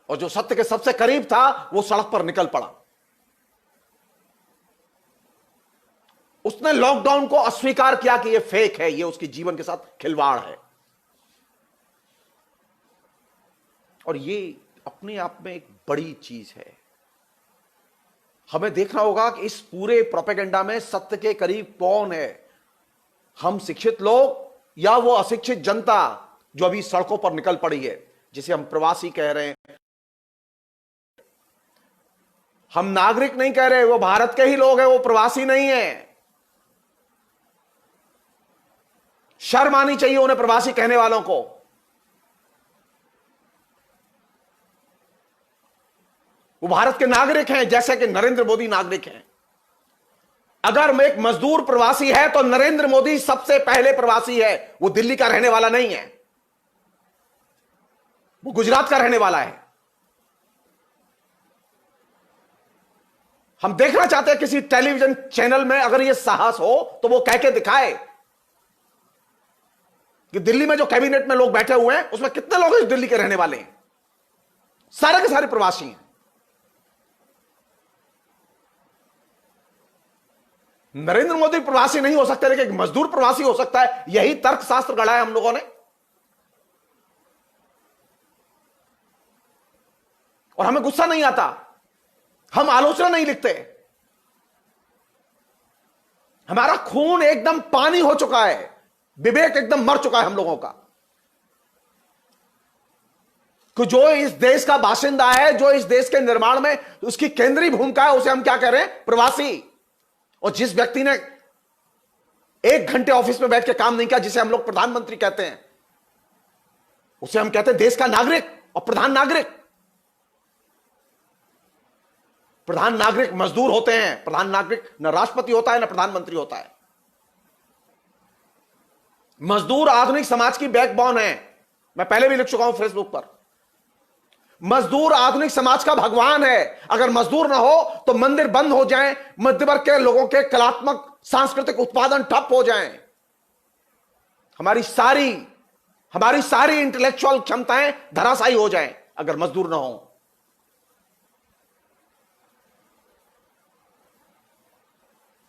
S1: और जो सत्य के सबसे करीब था वो सड़क पर निकल पड़ा। उसने लॉकडाउन को अस्वीकार किया कि यह फेक है, यह उसके जीवन के साथ खिलवाड़ है, और यह अपने आप में एक बड़ी चीज है। हमें देखना होगा कि इस पूरे प्रोपेगेंडा में सत्य के करीब कौन है, हम शिक्षित लोग या वो अशिक्षित जनता जो अभी सड़कों पर निकल पड़ी है, जिसे हम प्रवासी कह रहे हैं। हम नागरिक नहीं कह रहे, वो भारत के ही लोग हैं, वो प्रवासी नहीं है। शर्म आनी चाहिए उन्हें प्रवासी कहने वालों को। वो भारत के नागरिक हैं, जैसे कि नरेंद्र मोदी नागरिक हैं। अगर एक मजदूर प्रवासी है तो नरेंद्र मोदी सबसे पहले प्रवासी है। वो दिल्ली का रहने वाला नहीं है, वो गुजरात का रहने वाला है। हम देखना चाहते हैं किसी टेलीविजन चैनल में अगर यह साहस हो तो वो कह के दिखाए कि दिल्ली में जो कैबिनेट में लोग बैठे हुए हैं उसमें कितने लोग इस दिल्ली के रहने वाले हैं। सारे के सारे प्रवासी हैं। नरेंद्र मोदी प्रवासी नहीं हो सकते, लेकिन एक मजदूर प्रवासी हो सकता है। यही तर्कशास्त्र गढ़ा है हम लोगों ने, और हमें गुस्सा नहीं आता, हम आलोचना नहीं लिखते। हमारा खून एकदम पानी हो चुका है, विवेक एकदम मर चुका है हम लोगों का। कि जो इस देश का बाशिंदा है, जो इस देश के निर्माण में उसकी केंद्रीय भूमिका है, उसे हम क्या कह रहे हैं? प्रवासी। और जिस व्यक्ति ने 1 घंटे ऑफिस में बैठ के काम नहीं किया, जिसे हम लोग प्रधानमंत्री कहते हैं, उसे हम कहते हैं देश का नागरिक और प्रधान नागरिक। प्रधान नागरिक मजदूर होते हैं, प्रधान नागरिक न राष्ट्रपति होता है न प्रधानमंत्री होता है। मजदूर आधुनिक समाज की बैकबोन है। मैं पहले भी लिख चुका हूं फेसबुक पर, मजदूर आधुनिक समाज का भगवान है। अगर मजदूर ना हो तो मंदिर बंद हो जाएं, मध्य वर्ग के लोगों के कलात्मक सांस्कृतिक उत्पादन ठप हो जाएं, हमारी सारी इंटेलेक्चुअल क्षमताएं धराशायी हो जाएं अगर मजदूर ना हो।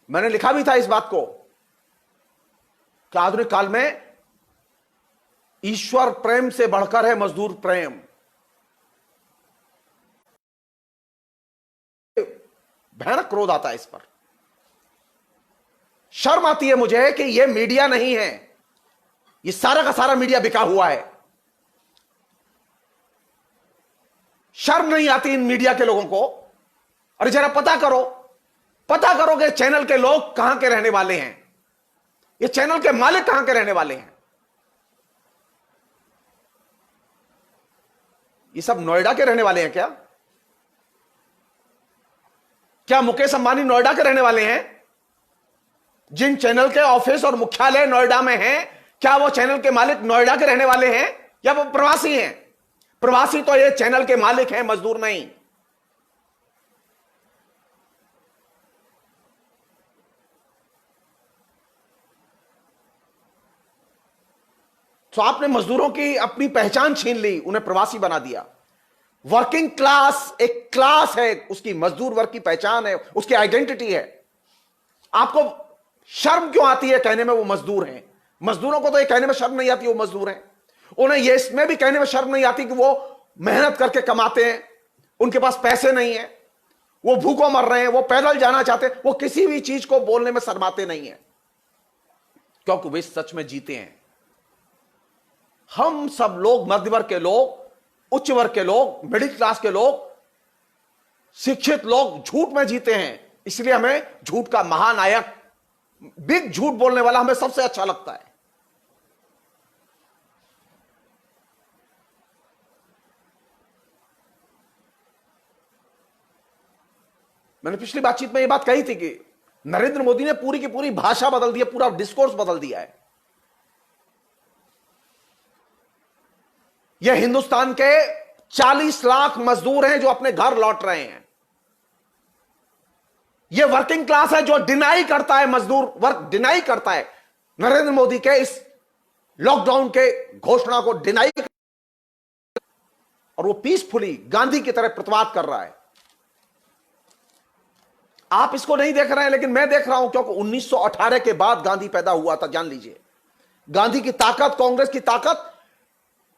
S1: मैंने लिखा भी था इस बात को कि आधुनिक काल में ईश्वर प्रेम से बढ़कर है मजदूर प्रेम। भयानक क्रोध आता है इस पर। शर्म आती है मुझे कि यह मीडिया नहीं है, यह सारा का सारा मीडिया बिका हुआ है। शर्म नहीं आती इन मीडिया के लोगों को। अरे जरा पता करो कि चैनल के लोग कहां के रहने वाले हैं, ये चैनल के मालिक कहां के रहने वाले हैं। ये सब नोएडा के रहने वाले हैं क्या? क्या मुकेश अंबानी नोएडा के रहने वाले हैं? जिन चैनल के ऑफिस और मुख्यालय नोएडा में हैं, क्या वो चैनल के मालिक नोएडा के रहने वाले हैं या वो प्रवासी हैं? प्रवासी तो ये चैनल के मालिक हैं, मजदूर नहीं। तो आपने मजदूरों की अपनी पहचान छीन ली, उन्हें प्रवासी बना दिया। वर्किंग क्लास एक क्लास है, उसकी मजदूर वर्ग की पहचान है, उसकी आइडेंटिटी है। आपको शर्म क्यों आती है कहने में वो मजदूर हैं? मजदूरों को तो ये कहने में शर्म नहीं आती वो मजदूर हैं। उन्हें ये इसमें भी कहने में शर्म नहीं आती कि वो मेहनत करके कमाते हैं, उनके पास पैसे नहीं है, वो भूखों मर रहे हैं, वो पैदल जाना चाहते हैं। वो किसी भी चीज को बोलने में शर्माते नहीं है, क्योंकि वे सच में जीते हैं। हम सब लोग, मध्य वर्ग के लोग, उच्च वर्ग के लोग, मिडिल क्लास के लोग, शिक्षित लोग झूठ में जीते हैं। इसलिए हमें झूठ का महानायक, बिग झूठ बोलने वाला हमें सबसे अच्छा लगता है। मैंने पिछली बातचीत में यह बात कही थी कि नरेंद्र मोदी ने पूरी की पूरी भाषा बदल दी है, पूरा डिस्कोर्स बदल दिया है। यह हिंदुस्तान के 40 लाख मजदूर हैं जो अपने घर लौट रहे हैं। यह वर्किंग क्लास है जो डिनाई करता है, मजदूर वर्ग डिनाई करता है नरेंद्र मोदी के इस लॉकडाउन के घोषणा को, डिनाई, और वो पीसफुली गांधी की तरह प्रतिवाद कर रहा है। आप इसको नहीं देख रहे हैं, लेकिन मैं देख रहा हूं, क्योंकि 1918 के बाद गांधी पैदा हुआ था। जान लीजिए, गांधी की ताकत, कांग्रेस की ताकत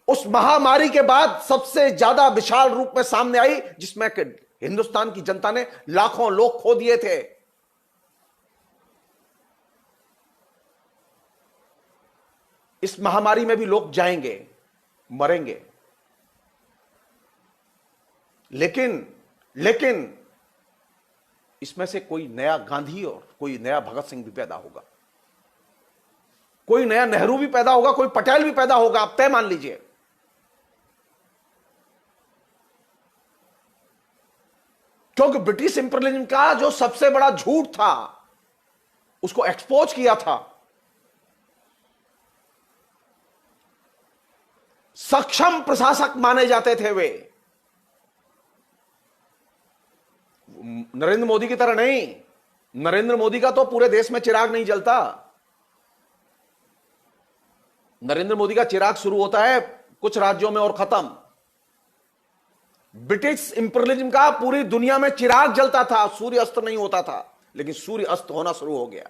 S1: उस महामारी के बाद सबसे ज्यादा विशाल रूप में सामने आई, जिसमें हिंदुस्तान की जनता ने लाखों लोग खो दिए थे। इस महामारी में भी लोग जाएंगे, मरेंगे, लेकिन इसमें से कोई नया गांधी और कोई नया भगत सिंह भी पैदा होगा, कोई नया नेहरू भी पैदा होगा, कोई पटेल भी पैदा होगा। आप तय मान लीजिए। क्योंकि ब्रिटिश इंपीरियलिज्म का जो सबसे बड़ा झूठ था, उसको एक्सपोज किया था। सक्षम प्रशासक माने जाते थे वे, नरेंद्र मोदी की तरह नहीं। नरेंद्र मोदी का तो पूरे देश में चिराग नहीं जलता। नरेंद्र मोदी का चिराग शुरू होता है कुछ राज्यों में और खत्म। ब्रिटिश इंपीरियलिज्म का पूरी दुनिया में चिराग जलता था, सूर्य अस्त नहीं होता था, लेकिन सूर्य अस्त होना शुरू हो गया।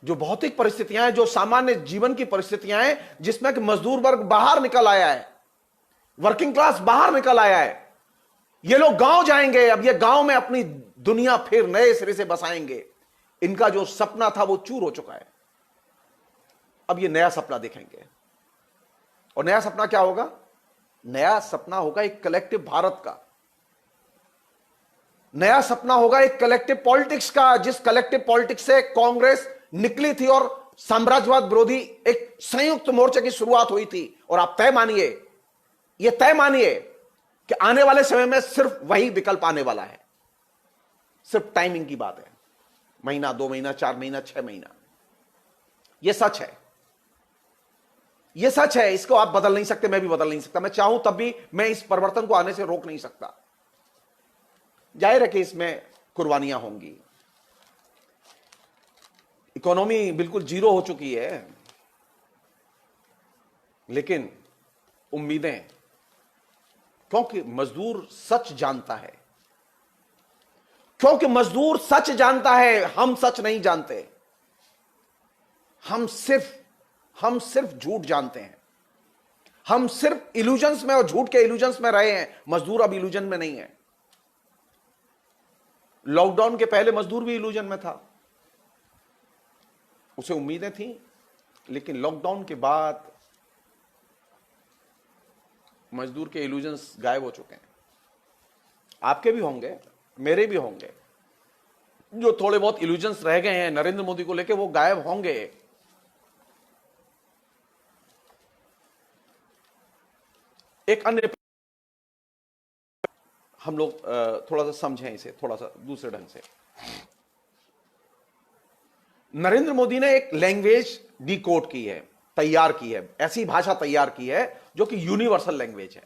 S1: जो भौतिक परिस्थितियां हैं, जो सामान्य जीवन की परिस्थितियां हैं, जिसमें कि मजदूर वर्ग बाहर निकल आया है, वर्किंग क्लास बाहर निकल आया है। ये लोग गांव जाएंगे, अब ये गांव में अपनी दुनिया फिर नए सिरे से बसाएंगे। इनका जो सपना था वो चूर हो चुका है। अब ये नया सपना देखेंगे, और नया सपना क्या होगा? नया सपना होगा एक कलेक्टिव भारत का, नया सपना होगा एक कलेक्टिव पॉलिटिक्स का, जिस कलेक्टिव पॉलिटिक्स से कांग्रेस निकली थी और साम्राज्यवाद विरोधी एक संयुक्त मोर्चे की शुरुआत हुई थी। और आप तय मानिए, यह तय मानिए कि आने वाले समय में सिर्फ वही विकल्प आने वाला है। सिर्फ टाइमिंग की बात है, महीना, 2 महीना, 4 महीना, 6 महीना। यह सच है, यह सच है। इसको आप बदल नहीं सकते, मैं भी बदल नहीं सकता। मैं चाहूं तब भी मैं इस परिवर्तन को आने से रोक नहीं सकता। जाहिर है कि इसमें कुर्बानियां होंगी। इकोनॉमी बिल्कुल जीरो हो चुकी है, लेकिन उम्मीदें, क्योंकि मजदूर सच जानता है, क्योंकि मजदूर सच जानता है। हम सच नहीं जानते, हम सिर्फ झूठ जानते हैं। हम सिर्फ इल्यूजन्स में और झूठ के इल्यूजन्स में रहे हैं। मजदूर अब इल्यूजन में नहीं है। लॉकडाउन के पहले मजदूर भी इल्यूजन में था, उसे उम्मीदें थी, लेकिन लॉकडाउन के बाद मजदूर के इल्यूजन्स गायब हो चुके हैं। आपके भी होंगे, मेरे भी होंगे। जो थोड़े बहुत इल्यूजन्स रह गए हैं नरेंद्र मोदी को लेके, वो गायब होंगे। एक अन्य, हम लोग थोड़ा सा समझें इसे, थोड़ा सा दूसरे ढंग से। नरेंद्र मोदी ने एक लैंग्वेज डिकोड की है, तैयार की है, ऐसी भाषा तैयार की है जो कि यूनिवर्सल लैंग्वेज है।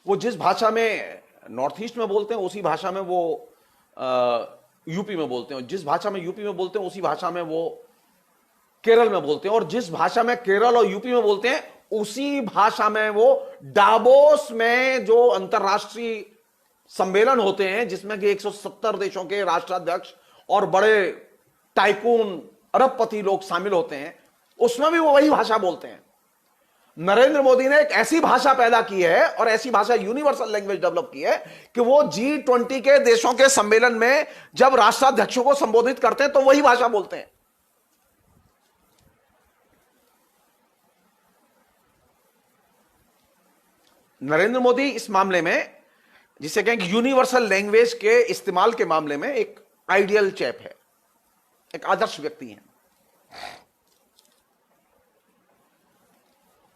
S1: वो जिस भाषा में नॉर्थ ईस्ट में बोलते हैं, उसी भाषा में वो यूपी में बोलते हैं, जिस भाषा में यूपी में बोलते हैं उसी भाषा में वो केरल में बोलते हैं, और जिस भाषा में केरल और यूपी में बोलते हैं उसी भाषा में वो डावोस में जो अंतरराष्ट्रीय सम्मेलन होते हैं जिसमें कि 170 देशों के राष्ट्राध्यक्ष और बड़े टाइकून अरबपति लोग शामिल होते हैं, उसमें भी वो वही भाषा बोलते हैं। नरेंद्र मोदी ने एक ऐसी भाषा पैदा की है और ऐसी भाषा यूनिवर्सल लैंग्वेज डेवलप की है कि वो G20 के देशों के सम्मेलन में जब राष्ट्राध्यक्षों को संबोधित करते हैं तो वही भाषा बोलते हैं। नरेंद्र मोदी इस मामले में, जिसे कहें कि यूनिवर्सल लैंग्वेज के इस्तेमाल के मामले में एक आइडियल चैप है, एक आदर्श व्यक्ति है।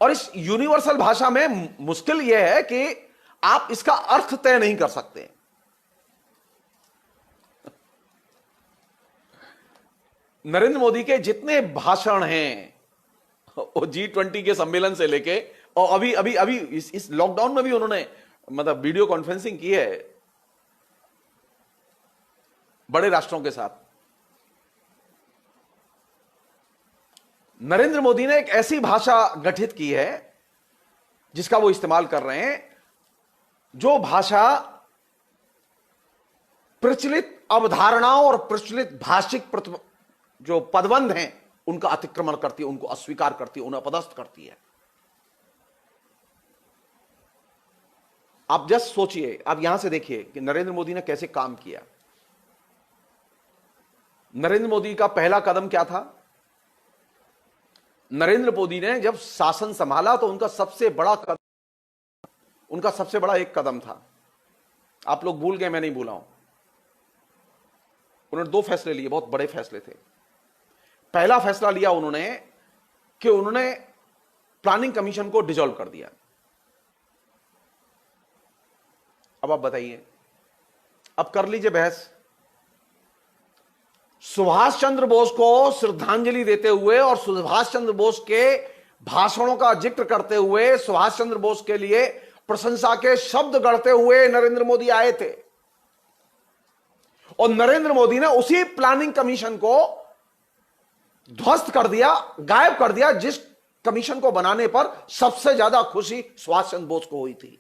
S1: और इस यूनिवर्सल भाषा में मुश्किल यह है कि आप इसका अर्थ तय नहीं कर सकते। नरेंद्र मोदी के जितने भाषण हैं वो G20 के सम्मेलन से लेके, और अभी अभी अभी इस लॉकडाउन में भी उन्होंने मतलब वीडियो कॉन्फ्रेंसिंग की है बड़े राष्ट्रों के साथ। नरेंद्र मोदी ने एक ऐसी भाषा गठित की है जिसका वो इस्तेमाल कर रहे हैं, जो भाषा प्रचलित अवधारणाओं और प्रचलित भाषिक जो पदबंध हैं उनका अतिक्रमण करती है, उनको अस्वीकार करती है, उन्हें अपदस्थ करती है। आप जस्ट सोचिए, आप यहां से देखिए कि नरेंद्र मोदी ने कैसे काम किया। नरेंद्र मोदी का पहला कदम क्या था? नरेंद्र मोदी ने जब शासन संभाला तो उनका सबसे बड़ा एक कदम था, आप लोग भूल गए, मैं नहीं भूला हूं। उन्होंने 2 फैसले लिए, बहुत बड़े फैसले थे। पहला फैसला लिया उन्होंने कि उन्होंने प्लानिंग कमीशन को डिसॉल्व कर दिया। अब आप बताइए, अब कर लीजिए बहस। सुभाष चंद्र बोस को श्रद्धांजलि देते हुए और सुभाष चंद्र बोस के भाषणों का जिक्र करते हुए, सुभाष चंद्र बोस के लिए प्रशंसा के शब्द गढ़ते हुए नरेंद्र मोदी आए थे, और नरेंद्र मोदी ने उसी प्लानिंग कमीशन को ध्वस्त कर दिया, गायब कर दिया, जिस कमीशन को बनाने पर सबसे ज्यादा खुशी सुभाष चंद्र बोस को हुई थी।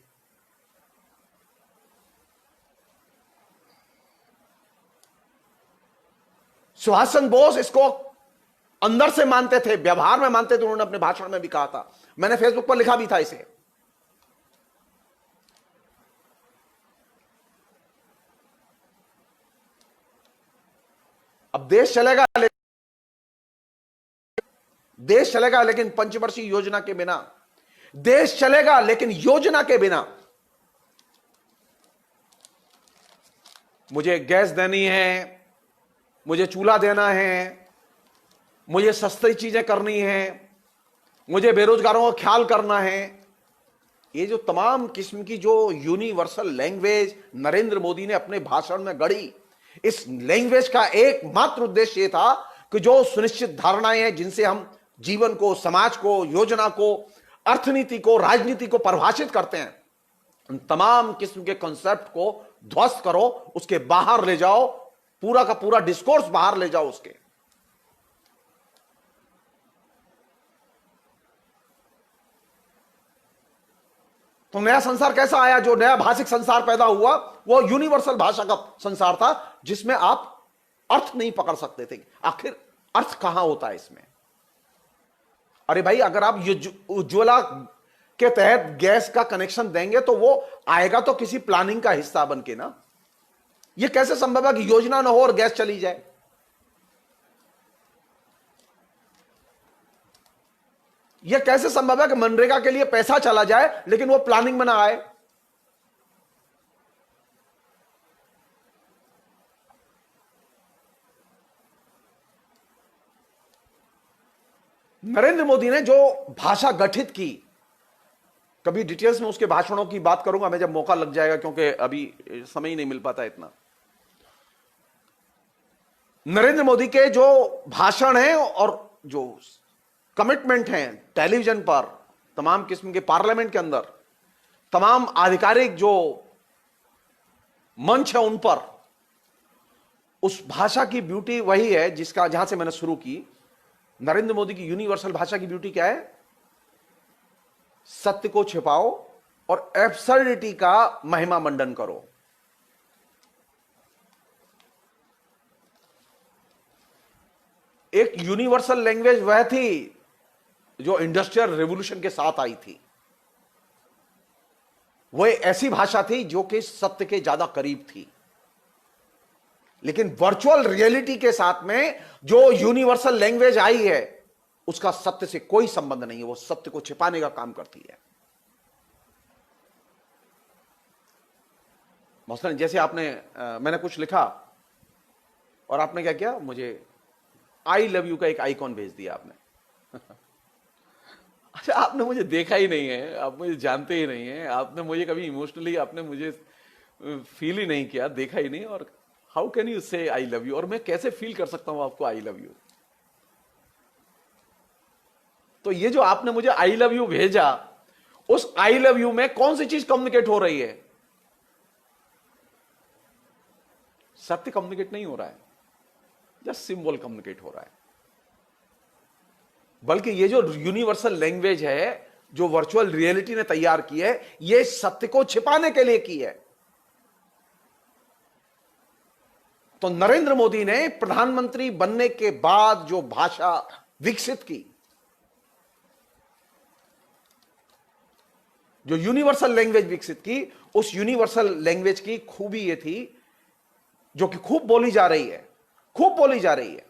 S1: सुभाष चंद्र बोस इसको अंदर से मानते थे, व्यवहार में मानते थे। उन्होंने अपने भाषण में भी कहा था, मैंने फेसबुक पर लिखा भी था इसे। अब देश चलेगा लेकिन पंचवर्षीय योजना के बिना, देश चलेगा लेकिन योजना के बिना। मुझे गैस देनी है, मुझे चूल्हा देना है, मुझे सस्ती चीजें करनी है, मुझे बेरोजगारों का ख्याल करना है। ये जो तमाम किस्म की जो यूनिवर्सल लैंग्वेज नरेंद्र मोदी ने अपने भाषण में गढ़ी, इस लैंग्वेज का एकमात्र उद्देश्य ये था कि जो सुनिश्चित धारणाएं हैं जिनसे हम जीवन को, समाज को, योजना को, अर्थनीति को, राजनीति को परिभाषित करते हैं, उन तमाम किस्म के कॉन्सेप्ट को ध्वस्त करो, उसके बाहर ले जाओ, पूरा का पूरा डिस्कोर्स बाहर ले जाओ उसके। तो नया संसार कैसा आया? जो नया भाषिक संसार पैदा हुआ वो यूनिवर्सल भाषा का संसार था, जिसमें आप अर्थ नहीं पकड़ सकते थे। आखिर अर्थ कहां होता है इसमें? अरे भाई, अगर आप उज्ज्वला के तहत गैस का कनेक्शन देंगे तो वो आएगा तो किसी प्लानिंग का हिस्सा बन के ना। यह कैसे संभव है कि योजना ना हो और गैस चली जाए? यह कैसे संभव है कि मनरेगा के लिए पैसा चला जाए लेकिन वो प्लानिंग में ना आए? नरेंद्र मोदी ने जो भाषा गठित की, कभी डिटेल्स में उसके भाषणों की बात करूंगा मैं जब मौका लग जाएगा, क्योंकि अभी समय ही नहीं मिल पाता इतना। नरेंद्र मोदी के जो भाषण हैं और जो कमिटमेंट हैं टेलीविजन पर, तमाम किस्म के पार्लियामेंट के अंदर, तमाम आधिकारिक जो मंच है उन पर, उस भाषा की ब्यूटी वही है जिसका, जहां से मैंने शुरू की, नरेंद्र मोदी की यूनिवर्सल भाषा की ब्यूटी क्या है? सत्य को छिपाओ और एब्सर्डिटी का महिमा मंडन करो। एक यूनिवर्सल लैंग्वेज वह थी जो इंडस्ट्रियल रिवॉल्यूशन के साथ आई थी। वह ऐसी भाषा थी जो कि सत्य के ज्यादा करीब थी। लेकिन वर्चुअल रियलिटी के साथ में जो यूनिवर्सल लैंग्वेज आई है, उसका सत्य से कोई संबंध नहीं है। वो सत्य को छिपाने का काम करती है। मसलन जैसे मैंने कुछ लिखा और आपने क्या किया, मुझे आई लव यू का एक आइकॉन भेज दिया आपने। अच्छा, आपने मुझे देखा ही नहीं है, आप मुझे जानते ही नहीं है, आपने मुझे कभी इमोशनली आपने मुझे फील ही नहीं किया, देखा ही नहीं, और हाउ कैन यू से आई लव यू? और मैं कैसे फील कर सकता हूं आपको आई लव यू? तो ये जो आपने मुझे आई लव यू भेजा, उस आई लव यू में कौन सी चीज कम्युनिकेट हो रही है? सत्य कम्युनिकेट नहीं हो रहा है, जस्ट सिंबल कम्युनिकेट हो रहा है। बल्कि ये जो यूनिवर्सल लैंग्वेज है, जो वर्चुअल रियलिटी ने तैयार की है, ये सत्य को छिपाने के लिए की है। तो नरेंद्र मोदी ने प्रधानमंत्री बनने के बाद जो भाषा विकसित की, जो यूनिवर्सल लैंग्वेज विकसित की, उस यूनिवर्सल लैंग्वेज की खूबी ये थी, जो कि खूब बोली जा रही है, खूब बोली जा रही है,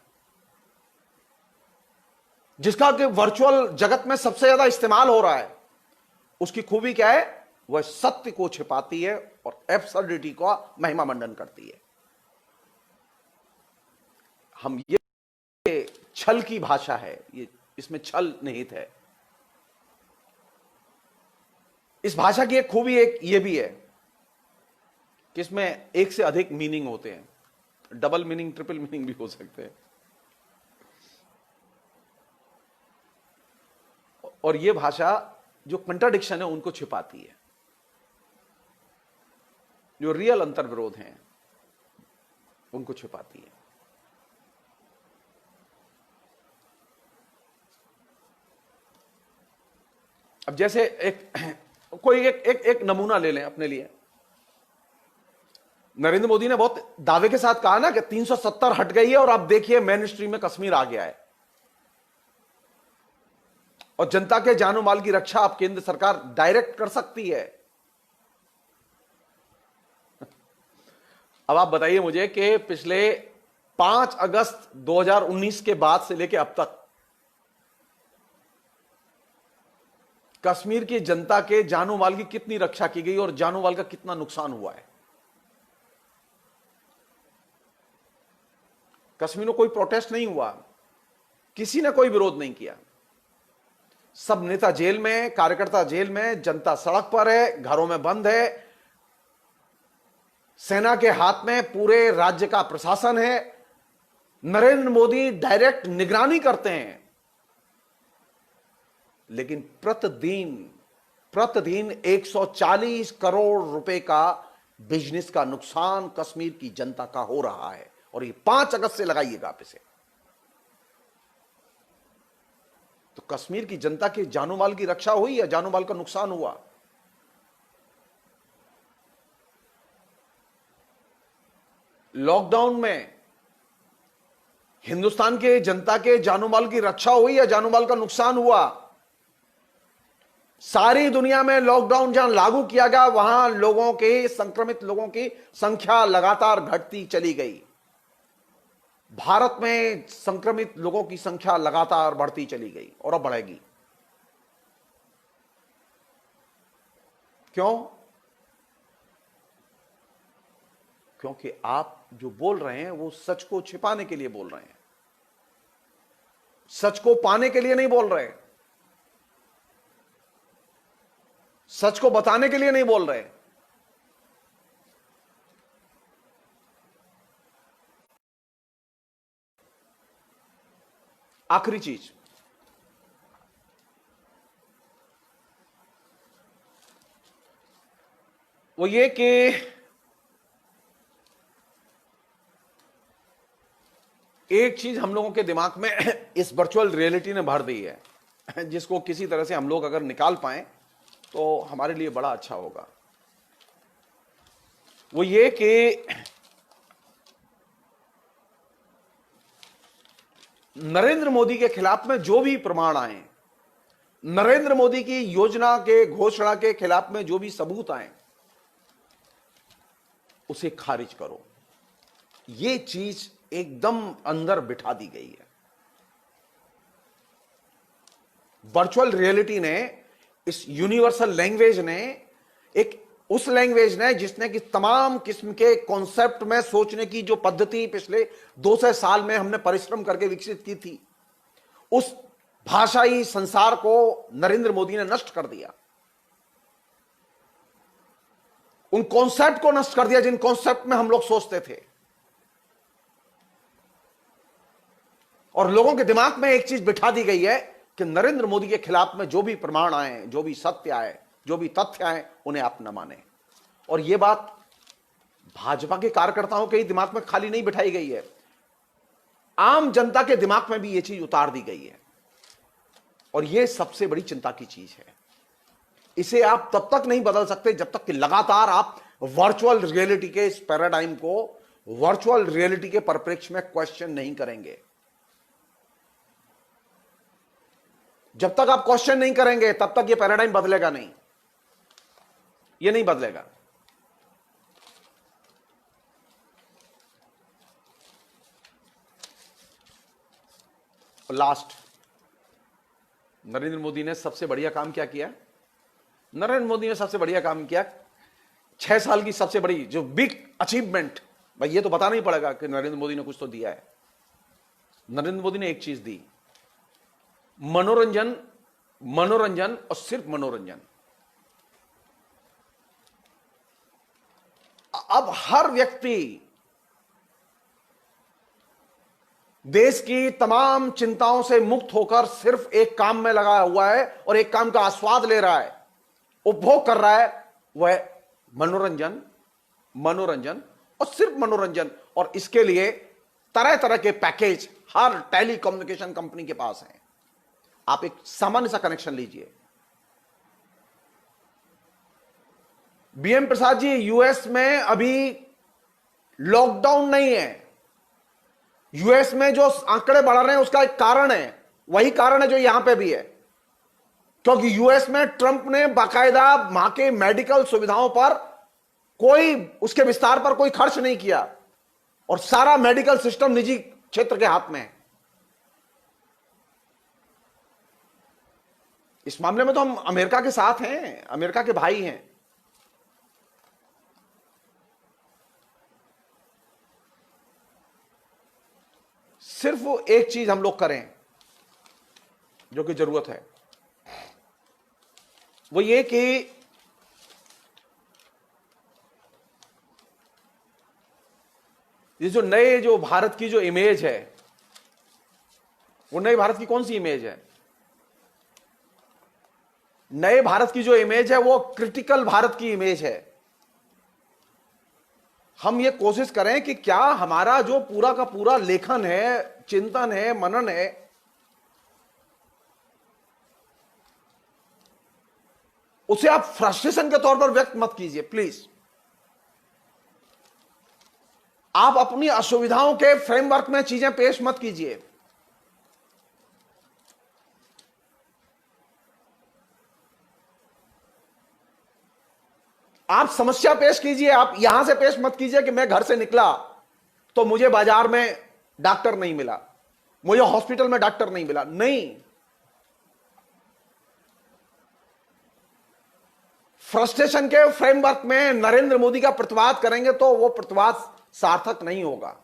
S1: जिसका कि वर्चुअल जगत में सबसे ज्यादा इस्तेमाल हो रहा है। उसकी खूबी क्या है? वह सत्य को छिपाती है और एब्सर्डिटी का महिमा मंडन करती है। हम ये छल की भाषा है, ये इसमें छल निहित है। इस भाषा की एक खूबी एक ये भी है कि इसमें एक से अधिक मीनिंग होते हैं, डबल मीनिंग, ट्रिपल मीनिंग भी हो सकते हैं। और ये भाषा जो कंट्राडिक्शन है उनको छिपाती है, जो रियल अंतर्विरोध हैं उनको छिपाती है। अब जैसे एक नमूना ले लें अपने लिए। नरेंद्र मोदी ने बहुत दावे के साथ कहा ना कि 370 हट गई है और आप देखिए मेन स्ट्रीम में कश्मीर आ गया है, और जनता के जानो माल की रक्षा अब केंद्र सरकार डायरेक्ट कर सकती है। अब आप बताइए मुझे कि पिछले 5 अगस्त 2019 के बाद से लेकर अब तक कश्मीर की जनता के जानो माल की कितनी रक्षा की गई और जानो माल का कितना नुकसान हुआ है? कश्मीर में कोई प्रोटेस्ट नहीं हुआ, किसी ने कोई विरोध नहीं किया। सब नेता जेल में, कार्यकर्ता जेल में, जनता सड़क पर है, घरों में बंद है, सेना के हाथ में पूरे राज्य का प्रशासन है। नरेंद्र मोदी डायरेक्ट निगरानी करते हैं, लेकिन प्रतिदिन 140 करोड़ रुपए का बिजनेस का नुकसान कश्मीर की जनता का हो रहा है। और ये 5 अगस्त से लगाइएगा आप इसे। तो कश्मीर की जनता के जानो माल की रक्षा हुई या जानो माल का नुकसान हुआ? लॉकडाउन में हिंदुस्तान के जनता के जानो माल की रक्षा हुई या जानो माल का नुकसान हुआ? सारी दुनिया में लॉकडाउन जहां लागू किया गया, वहां संक्रमित लोगों की संख्या लगातार घटती चली गई। भारत में संक्रमित लोगों की संख्या लगातार बढ़ती चली गई और अब बढ़ेगी। क्यों? क्योंकि आप जो बोल रहे हैं वो सच को छिपाने के लिए बोल रहे हैं, सच को पाने के लिए नहीं बोल रहे, सच को बताने के लिए नहीं बोल रहे। आखिरी चीज, वो ये कि एक चीज हम लोगों के दिमाग में इस वर्चुअल रियलिटी ने भर दी है, जिसको किसी तरह से हम लोग अगर निकाल पाए तो हमारे लिए बड़ा अच्छा होगा। वो ये कि नरेंद्र मोदी के खिलाफ में जो भी प्रमाण आए, नरेंद्र मोदी की योजना के घोषणा के खिलाफ में जो भी सबूत आए, उसे खारिज करो। ये चीज एकदम अंदर बिठा दी गई है। वर्चुअल रियलिटी ने, इस यूनिवर्सल लैंग्वेज ने, एक उस लैंग्वेज ने जिसने कि तमाम किस्म के कॉन्सेप्ट में सोचने की जो पद्धति पिछले 200 साल में हमने परिश्रम करके विकसित की थी, उस भाषाई संसार को नरेंद्र मोदी ने नष्ट कर दिया। उन कॉन्सेप्ट को नष्ट कर दिया जिन कॉन्सेप्ट में हम लोग सोचते थे। और लोगों के दिमाग में एक चीज बिठा दी गई है कि नरेंद्र मोदी के खिलाफ में जो भी प्रमाण आए, जो भी सत्य आए, जो भी तथ्य आए, उन्हें आप न माने। और यह बात भाजपा के कार्यकर्ताओं के ही दिमाग में खाली नहीं बिठाई गई है, आम जनता के दिमाग में भी यह चीज उतार दी गई है। और यह सबसे बड़ी चिंता की चीज है। इसे आप तब तक नहीं बदल सकते जब तक कि लगातार आप वर्चुअल रियलिटी के इस पैराडाइम को वर्चुअल रियलिटी के परिप्रेक्ष्य में क्वेश्चन नहीं करेंगे। जब तक आप क्वेश्चन नहीं करेंगे तब तक यह पैराडाइम बदलेगा नहीं, यह नहीं बदलेगा। लास्ट, नरेंद्र मोदी ने सबसे बढ़िया काम क्या किया? नरेंद्र मोदी ने सबसे बढ़िया काम किया, 6 साल की सबसे बड़ी जो बिग अचीवमेंट, भाई ये तो बताना ही पड़ेगा कि नरेंद्र मोदी ने कुछ तो दिया है। नरेंद्र मोदी ने एक चीज दी, मनोरंजन, मनोरंजन और सिर्फ मनोरंजन। अब हर व्यक्ति देश की तमाम चिंताओं से मुक्त होकर सिर्फ एक काम में लगा हुआ है और एक काम का आस्वाद ले रहा है, उपभोग कर रहा है, वह मनोरंजन, मनोरंजन और सिर्फ मनोरंजन। और इसके लिए तरह तरह के पैकेज हर टेलीकम्युनिकेशन कंपनी के पास हैं। आप एक सामान्य सा कनेक्शन लीजिए। बीएम प्रसाद जी, यूएस में अभी लॉकडाउन नहीं है। यूएस में जो आंकड़े बढ़ रहे हैं उसका एक कारण है, वही कारण है जो यहां पे भी है, क्योंकि यूएस में ट्रंप ने बाकायदा वहां के मेडिकल सुविधाओं पर कोई, उसके विस्तार पर कोई खर्च नहीं किया और सारा मेडिकल सिस्टम निजी क्षेत्र के हाथ में है। इस मामले में तो हम अमेरिका के साथ हैं, अमेरिका के भाई हैं। सिर्फ एक चीज हम लोग करें जो कि जरूरत है, वो ये कि ये जो नए, जो भारत की जो इमेज है, वो नए भारत की कौन सी इमेज है? नए भारत की जो इमेज है वो क्रिटिकल भारत की इमेज है। हम ये कोशिश करें कि क्या हमारा जो पूरा का पूरा लेखन है, चिंतन है, मनन है, उसे आप फ्रस्ट्रेशन के तौर पर व्यक्त मत कीजिए प्लीज। आप अपनी असुविधाओं के फ्रेमवर्क में चीजें पेश मत कीजिए। आप समस्या पेश कीजिए। आप यहां से पेश मत कीजिए कि मैं घर से निकला तो मुझे बाजार में डॉक्टर नहीं मिला, मुझे हॉस्पिटल में डॉक्टर नहीं मिला। नहीं, फ्रस्ट्रेशन के फ्रेमवर्क में नरेंद्र मोदी का प्रतिवाद करेंगे तो वो प्रतिवाद सार्थक नहीं होगा।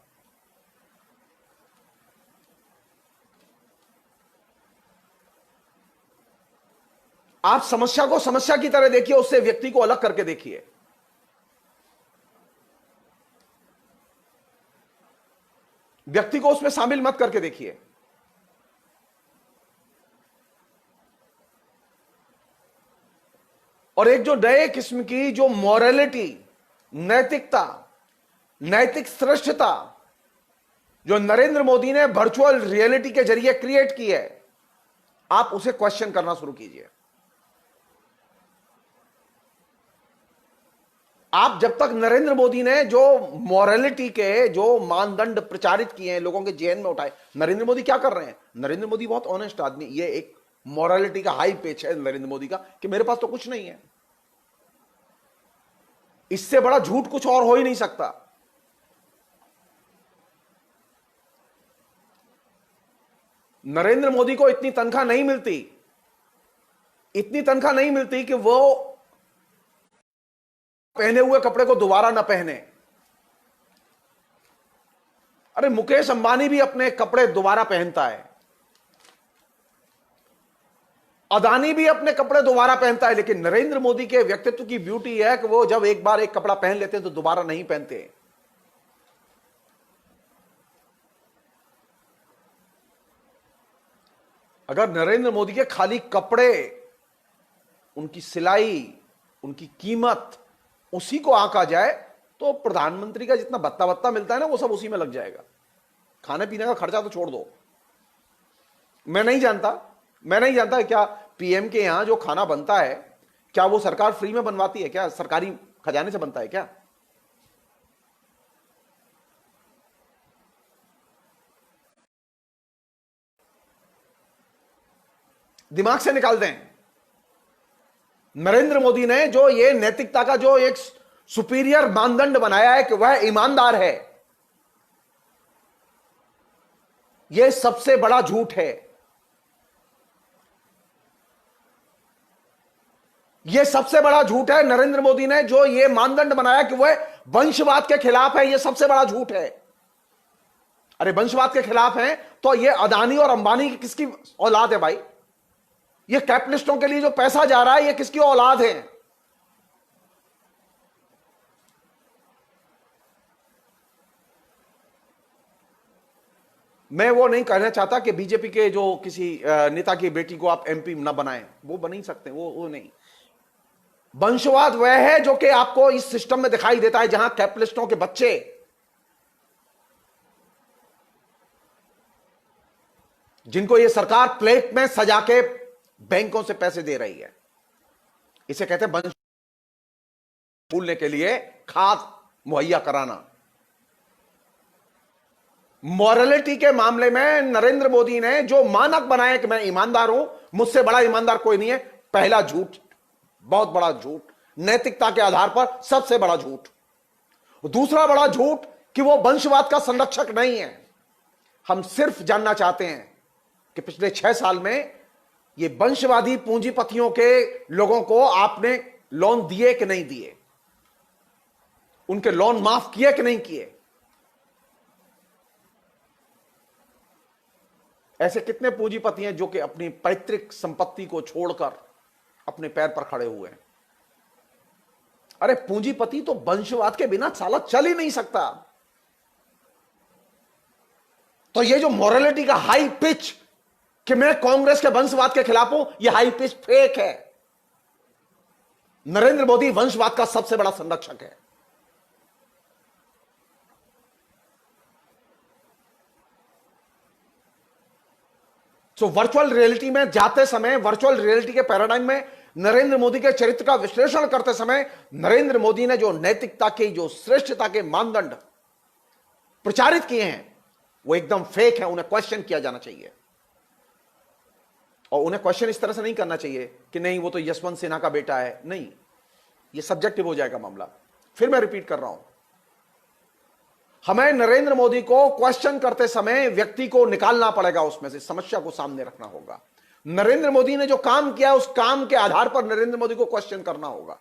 S1: आप समस्या को समस्या की तरह देखिए, उससे व्यक्ति को अलग करके देखिए। व्यक्ति को उसमें शामिल मत करके देखिए। और एक जो नए किस्म की जो मॉरलिटी, नैतिकता, नैतिक श्रेष्ठता, जो नरेंद्र मोदी ने वर्चुअल रियलिटी के जरिए क्रिएट की है, आप उसे क्वेश्चन करना शुरू कीजिए। आप जब तक नरेंद्र मोदी ने जो मॉरलिटी के जो मानदंड प्रचारित किए हैं, लोगों के जेहन में उठाए, नरेंद्र मोदी क्या कर रहे हैं? नरेंद्र मोदी बहुत ऑनेस्ट आदमी, ये एक मॉरलिटी का हाई पेच है नरेंद्र मोदी का कि मेरे पास तो कुछ नहीं है। इससे बड़ा झूठ कुछ और हो ही नहीं सकता। नरेंद्र मोदी को इतनी तनख्वाह नहीं मिलती, इतनी तनख्वाह नहीं मिलती कि वो पहने हुए कपड़े को दोबारा ना पहने। अरे मुकेश अंबानी भी अपने कपड़े दोबारा पहनता है, अदानी भी अपने कपड़े दोबारा पहनता है, लेकिन नरेंद्र मोदी के व्यक्तित्व की ब्यूटी है कि वो जब एक बार एक कपड़ा पहन लेते हैं तो दोबारा नहीं पहनते। अगर नरेंद्र मोदी के खाली कपड़े, उनकी सिलाई, उनकी कीमत उसी को आंका जाए तो प्रधानमंत्री का जितना बत्ता बत्ता मिलता है ना, वो सब उसी में लग जाएगा। खाने पीने का खर्चा तो छोड़ दो। मैं नहीं जानता क्या पीएम के यहां जो खाना बनता है, क्या वो सरकार फ्री में बनवाती है? क्या सरकारी खजाने से बनता है क्या? दिमाग से निकाल दें। नरेंद्र मोदी ने जो ये नैतिकता का जो एक सुपीरियर मानदंड बनाया है कि वह ईमानदार है, यह सबसे बड़ा झूठ है। यह सबसे बड़ा झूठ है। नरेंद्र मोदी ने जो यह मानदंड बनाया कि वह वंशवाद के खिलाफ है, यह सबसे बड़ा झूठ है। अरे वंशवाद के खिलाफ है तो यह अदानी और अंबानी की किसकी औलाद है भाई? ये कैपिटलिस्टों के लिए जो पैसा जा रहा है, ये किसकी औलाद है? मैं वो नहीं कहना चाहता कि बीजेपी के जो किसी नेता की बेटी को आप एमपी ना बनाएं, वो बन ही सकते हैं, वो नहीं। वंशवाद वह है जो कि आपको इस सिस्टम में दिखाई देता है जहां कैपिटलिस्टों के बच्चे, जिनको ये सरकार प्लेट में सजा के बैंकों से पैसे दे रही है, इसे कहते हैं वंश भूलने के लिए खाद मुहैया कराना। मॉरलिटी के मामले में नरेंद्र मोदी ने जो मानक बनाए कि मैं ईमानदार हूं, मुझसे बड़ा ईमानदार कोई नहीं है, पहला झूठ, बहुत बड़ा झूठ, नैतिकता के आधार पर सबसे बड़ा झूठ। दूसरा बड़ा झूठ कि वो वंशवाद का संरक्षक नहीं है। हम सिर्फ जानना चाहते हैं कि पिछले 6 साल में ये वंशवादी पूंजीपतियों के लोगों को आपने लोन दिए कि नहीं दिए, उनके लोन माफ किए कि नहीं किए। ऐसे कितने पूंजीपति हैं जो कि अपनी पैतृक संपत्ति को छोड़कर अपने पैर पर खड़े हुए हैं। अरे पूंजीपति तो वंशवाद के बिना साला चल ही नहीं सकता। तो ये जो मॉरलिटी का हाई पिच कि मैं कांग्रेस के वंशवाद के खिलाफ हूं, यह हाई पिच फेक है। नरेंद्र मोदी वंशवाद का सबसे बड़ा संरक्षक है। तो वर्चुअल रियलिटी में जाते समय, वर्चुअल रियलिटी के पैराडाइम में नरेंद्र मोदी के चरित्र का विश्लेषण करते समय, नरेंद्र मोदी ने जो नैतिकता के, जो श्रेष्ठता के मानदंड प्रचारित किए हैं, वो एकदम फेक है। उन्हें क्वेश्चन किया जाना चाहिए, और उन्हें क्वेश्चन इस तरह से नहीं करना चाहिए कि नहीं वो तो यशवंत सिन्हा का बेटा है। नहीं, ये सब्जेक्टिव हो जाएगा मामला। फिर मैं रिपीट कर रहा हूं, हमें नरेंद्र मोदी को क्वेश्चन करते समय व्यक्ति को निकालना पड़ेगा, उसमें से समस्या को सामने रखना होगा। नरेंद्र मोदी ने जो काम किया, उस काम के आधार पर नरेंद्र मोदी को क्वेश्चन करना होगा।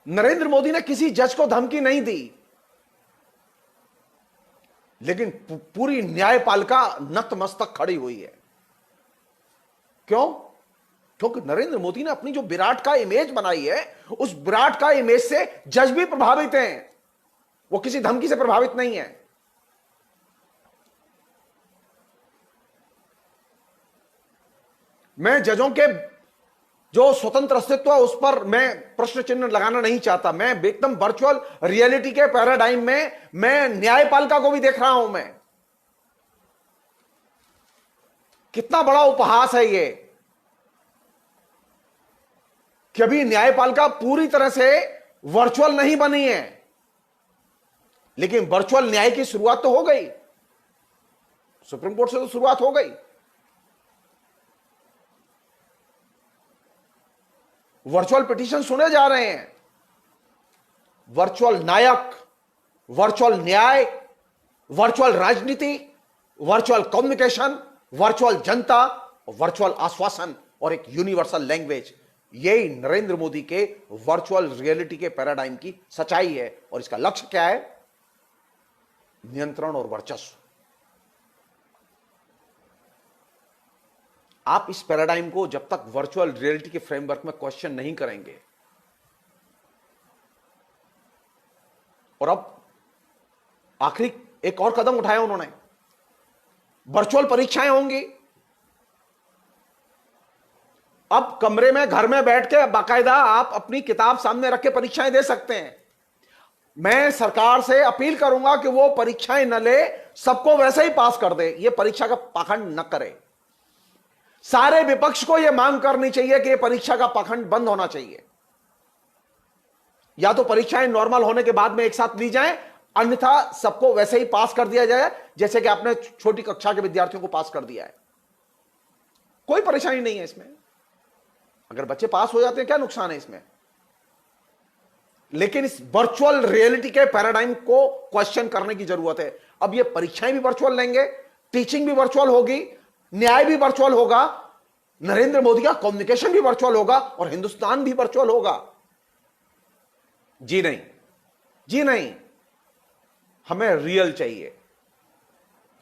S1: नरेंद्र मोदी ने किसी जज को धमकी नहीं दी, लेकिन पूरी न्यायपालिका नतमस्तक खड़ी हुई है। क्यों? क्योंकि नरेंद्र मोदी ने अपनी जो विराट का इमेज बनाई है, उस विराट का इमेज से जज भी प्रभावित हैं, वो किसी धमकी से प्रभावित नहीं है। मैं जजों के जो स्वतंत्र अस्तित्व है उस पर मैं प्रश्न चिन्ह लगाना नहीं चाहता। मैं एकदम वर्चुअल रियलिटी के पैराडाइम में मैं न्यायपालिका को भी देख रहा हूं। मैं कितना बड़ा उपहास है ये कि अभी न्यायपालिका पूरी तरह से वर्चुअल नहीं बनी है, लेकिन वर्चुअल न्याय की शुरुआत तो हो गई। सुप्रीम कोर्ट से तो शुरुआत हो गई। वर्चुअल पिटीशन सुने जा रहे हैं। वर्चुअल नायक, वर्चुअल न्याय, वर्चुअल राजनीति, वर्चुअल कम्युनिकेशन, वर्चुअल जनता, वर्चुअल आश्वासन और एक यूनिवर्सल लैंग्वेज, यही नरेंद्र मोदी के वर्चुअल रियलिटी के पैराडाइम की सच्चाई है। और इसका लक्ष्य क्या है? नियंत्रण और वर्चस्व। आप इस पैराडाइम को जब तक वर्चुअल रियलिटी के फ्रेमवर्क में क्वेश्चन नहीं करेंगे, और अब आखिरी एक और कदम उठाया उन्होंने, वर्चुअल परीक्षाएं होंगी। अब कमरे में घर में बैठ के बाकायदा आप अपनी किताब सामने रख के परीक्षाएं दे सकते हैं। मैं सरकार से अपील करूंगा कि वो परीक्षाएं न ले, सबको वैसे ही पास कर दे। ये परीक्षा का पाखंड न करे। सारे विपक्ष को यह मांग करनी चाहिए कि यह परीक्षा का पाखंड बंद होना चाहिए। या तो परीक्षाएं नॉर्मल होने के बाद में एक साथ ली जाएं, अन्यथा सबको वैसे ही पास कर दिया जाए जैसे कि आपने छोटी कक्षा के विद्यार्थियों को पास कर दिया है। कोई परेशानी नहीं है इसमें। अगर बच्चे पास हो जाते हैं क्या नुकसान है इसमें? लेकिन इस वर्चुअल रियलिटी के पैराडाइम को क्वेश्चन करने की जरूरत है। अब ये परीक्षाएं भी वर्चुअल लेंगे, टीचिंग भी वर्चुअल होगी, न्याय भी वर्चुअल होगा, नरेंद्र मोदी का कम्युनिकेशन भी वर्चुअल होगा और हिंदुस्तान भी वर्चुअल होगा। जी नहीं, जी नहीं, हमें रियल चाहिए।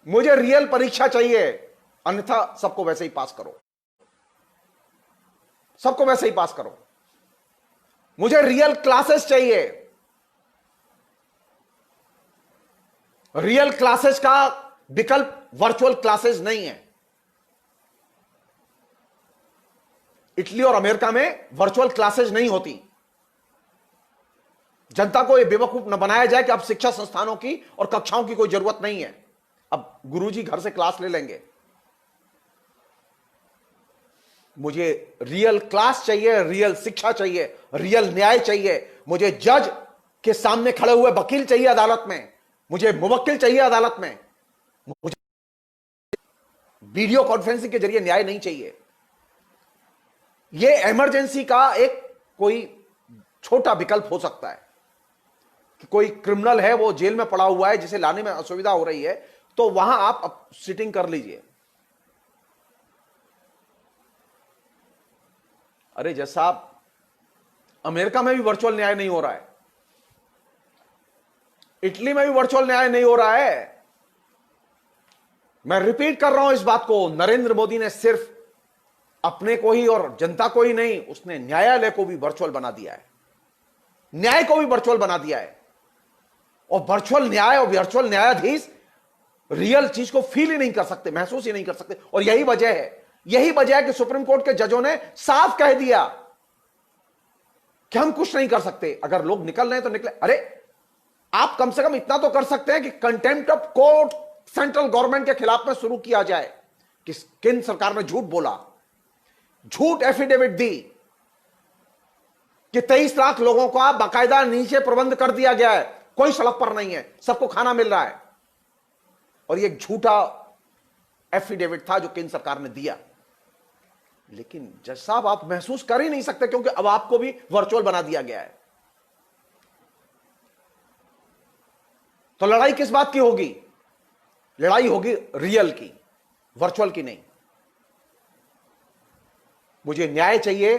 S1: मुझे रियल परीक्षा चाहिए, अन्यथा सबको वैसे ही पास करो, सबको वैसे ही पास करो। मुझे रियल क्लासेस चाहिए। रियल क्लासेस का विकल्प वर्चुअल क्लासेस नहीं है। इटली और अमेरिका में वर्चुअल क्लासेस नहीं होती। जनता को यह बेवकूफ न बनाया जाए कि अब शिक्षा संस्थानों की और कक्षाओं की कोई जरूरत नहीं है, अब गुरुजी घर से क्लास ले लेंगे। मुझे रियल क्लास चाहिए, रियल शिक्षा चाहिए, रियल न्याय चाहिए। मुझे जज के सामने खड़े हुए वकील चाहिए अदालत में, मुझे मुवक्किल चाहिए अदालत में, मुझे वीडियो कॉन्फ्रेंसिंग के जरिए न्याय नहीं चाहिए। यह इमरजेंसी का एक कोई छोटा विकल्प हो सकता है कि कोई क्रिमिनल है, वो जेल में पड़ा हुआ है, जिसे लाने में असुविधा हो रही है, तो वहां आप सिटिंग कर लीजिए। अरे जज साहब, अमेरिका में भी वर्चुअल न्याय नहीं हो रहा है, इटली में भी वर्चुअल न्याय नहीं हो रहा है। मैं रिपीट कर रहा हूं इस बात को, नरेंद्र मोदी ने सिर्फ अपने को ही और जनता को ही नहीं, उसने न्यायालय को भी वर्चुअल बना दिया है, न्याय को भी वर्चुअल बना दिया है। और वर्चुअल न्याय और वर्चुअल न्यायाधीश रियल चीज को फील ही नहीं कर सकते, महसूस ही नहीं कर सकते। और यही वजह है कि सुप्रीम कोर्ट के जजों ने साफ कह दिया कि हम कुछ नहीं कर सकते। अगर लोग निकल रहे हैं तो निकले। अरे आप कम से कम इतना तो कर सकते हैं कि contempt of court central government के खिलाफ में शुरू किया जाए कि केंद्र सरकार ने झूठ बोला, झूठ एफिडेविट दी कि 23 लाख लोगों का बाकायदा नीचे प्रबंध कर दिया गया है, कोई सड़क पर नहीं है, सबको खाना मिल रहा है। और यह झूठा एफिडेविट था जो केंद्र सरकार ने दिया। लेकिन जज साहब, आप महसूस कर ही नहीं सकते क्योंकि अब आपको भी वर्चुअल बना दिया गया है। तो लड़ाई किस बात की होगी? लड़ाई होगी रियल की, वर्चुअल की नहीं। मुझे न्याय चाहिए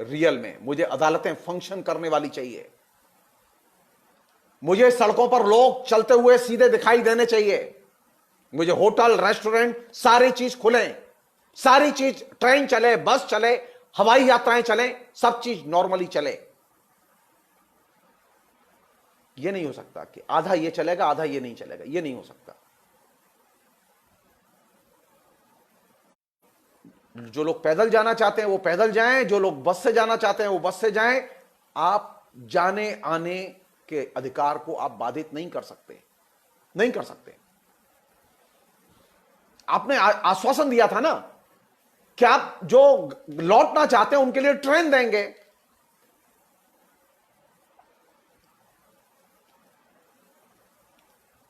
S1: रियल में, मुझे अदालतें फंक्शन करने वाली चाहिए, मुझे सड़कों पर लोग चलते हुए सीधे दिखाई देने चाहिए, मुझे होटल रेस्टोरेंट सारी चीज खुलें, सारी चीज, ट्रेन चले, बस चले, हवाई यात्राएं चले, सब चीज नॉर्मली चले। यह नहीं हो सकता कि आधा ये चलेगा आधा ये नहीं चलेगा, यह नहीं हो सकता। जो लोग पैदल जाना चाहते हैं वो पैदल जाएं, जो लोग बस से जाना चाहते हैं वो बस से जाएं। आप जाने आने के अधिकार को आप बाधित नहीं कर सकते, नहीं कर सकते। आपने आश्वासन दिया था ना कि आप जो लौटना चाहते हैं उनके लिए ट्रेन देंगे।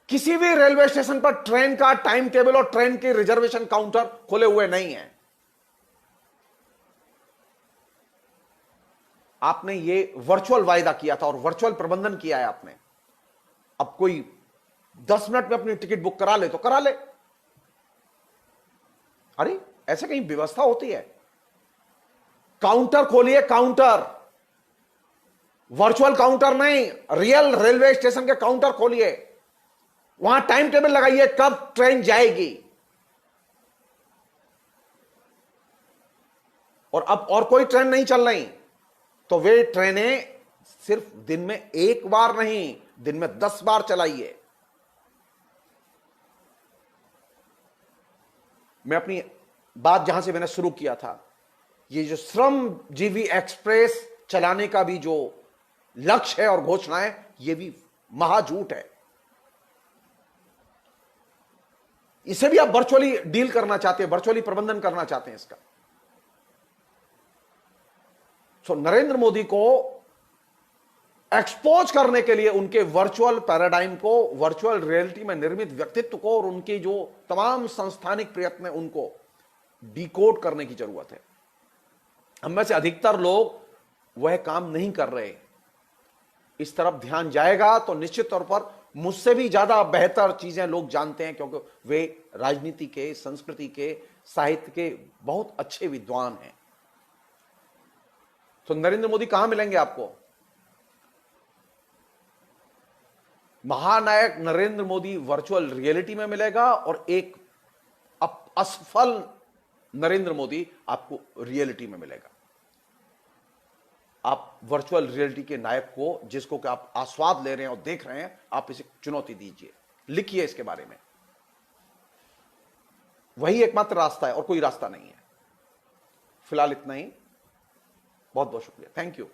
S1: किसी भी रेलवे स्टेशन पर ट्रेन का टाइम टेबल और ट्रेन के रिजर्वेशन काउंटर खुले हुए नहीं है। आपने ये वर्चुअल वायदा किया था और वर्चुअल प्रबंधन किया है आपने। अब कोई 10 मिनट में अपनी टिकट बुक करा ले तो करा ले। अरे ऐसे कहीं व्यवस्था होती है? काउंटर खोलिए, काउंटर, वर्चुअल काउंटर नहीं, रियल रेलवे स्टेशन के काउंटर खोलिए। वहां टाइम टेबल लगाइए कब ट्रेन जाएगी। और अब और कोई ट्रेन नहीं चल रही तो वे ट्रेनें सिर्फ दिन में एक बार नहीं, दिन में 10 बार चलाइए। मैं अपनी बात जहां से मैंने शुरू किया था, ये जो श्रमजीवी एक्सप्रेस चलाने का भी जो लक्ष्य है और घोषणा है, ये भी महाझूठ है। इसे भी आप वर्चुअली डील करना चाहते हैं, वर्चुअली प्रबंधन करना चाहते हैं इसका। सो नरेंद्र मोदी को एक्सपोज करने के लिए उनके वर्चुअल पैराडाइम को, वर्चुअल रियलिटी में निर्मित व्यक्तित्व को और उनके जो तमाम संस्थानिक प्रयत्न है उनको डिकोड करने की जरूरत है। हम में से अधिकतर लोग वह काम नहीं कर रहे। इस तरफ ध्यान जाएगा तो निश्चित तौर पर मुझसे भी ज्यादा बेहतर चीजें लोग जानते हैं, क्योंकि वे राजनीति के, संस्कृति के, साहित्य के बहुत अच्छे विद्वान हैं। तो नरेंद्र मोदी कहां मिलेंगे आपको? महानायक नरेंद्र मोदी वर्चुअल रियलिटी में मिलेगा और एक असफल नरेंद्र मोदी आपको रियलिटी में मिलेगा। आप वर्चुअल रियलिटी के नायक को, जिसको कि आप आस्वाद ले रहे हैं और देख रहे हैं, आप इसे चुनौती दीजिए, लिखिए इसके बारे में। वही एकमात्र रास्ता है और कोई रास्ता नहीं है। फिलहाल इतना ही। बहुत बहुत शुक्रिया। Thank you.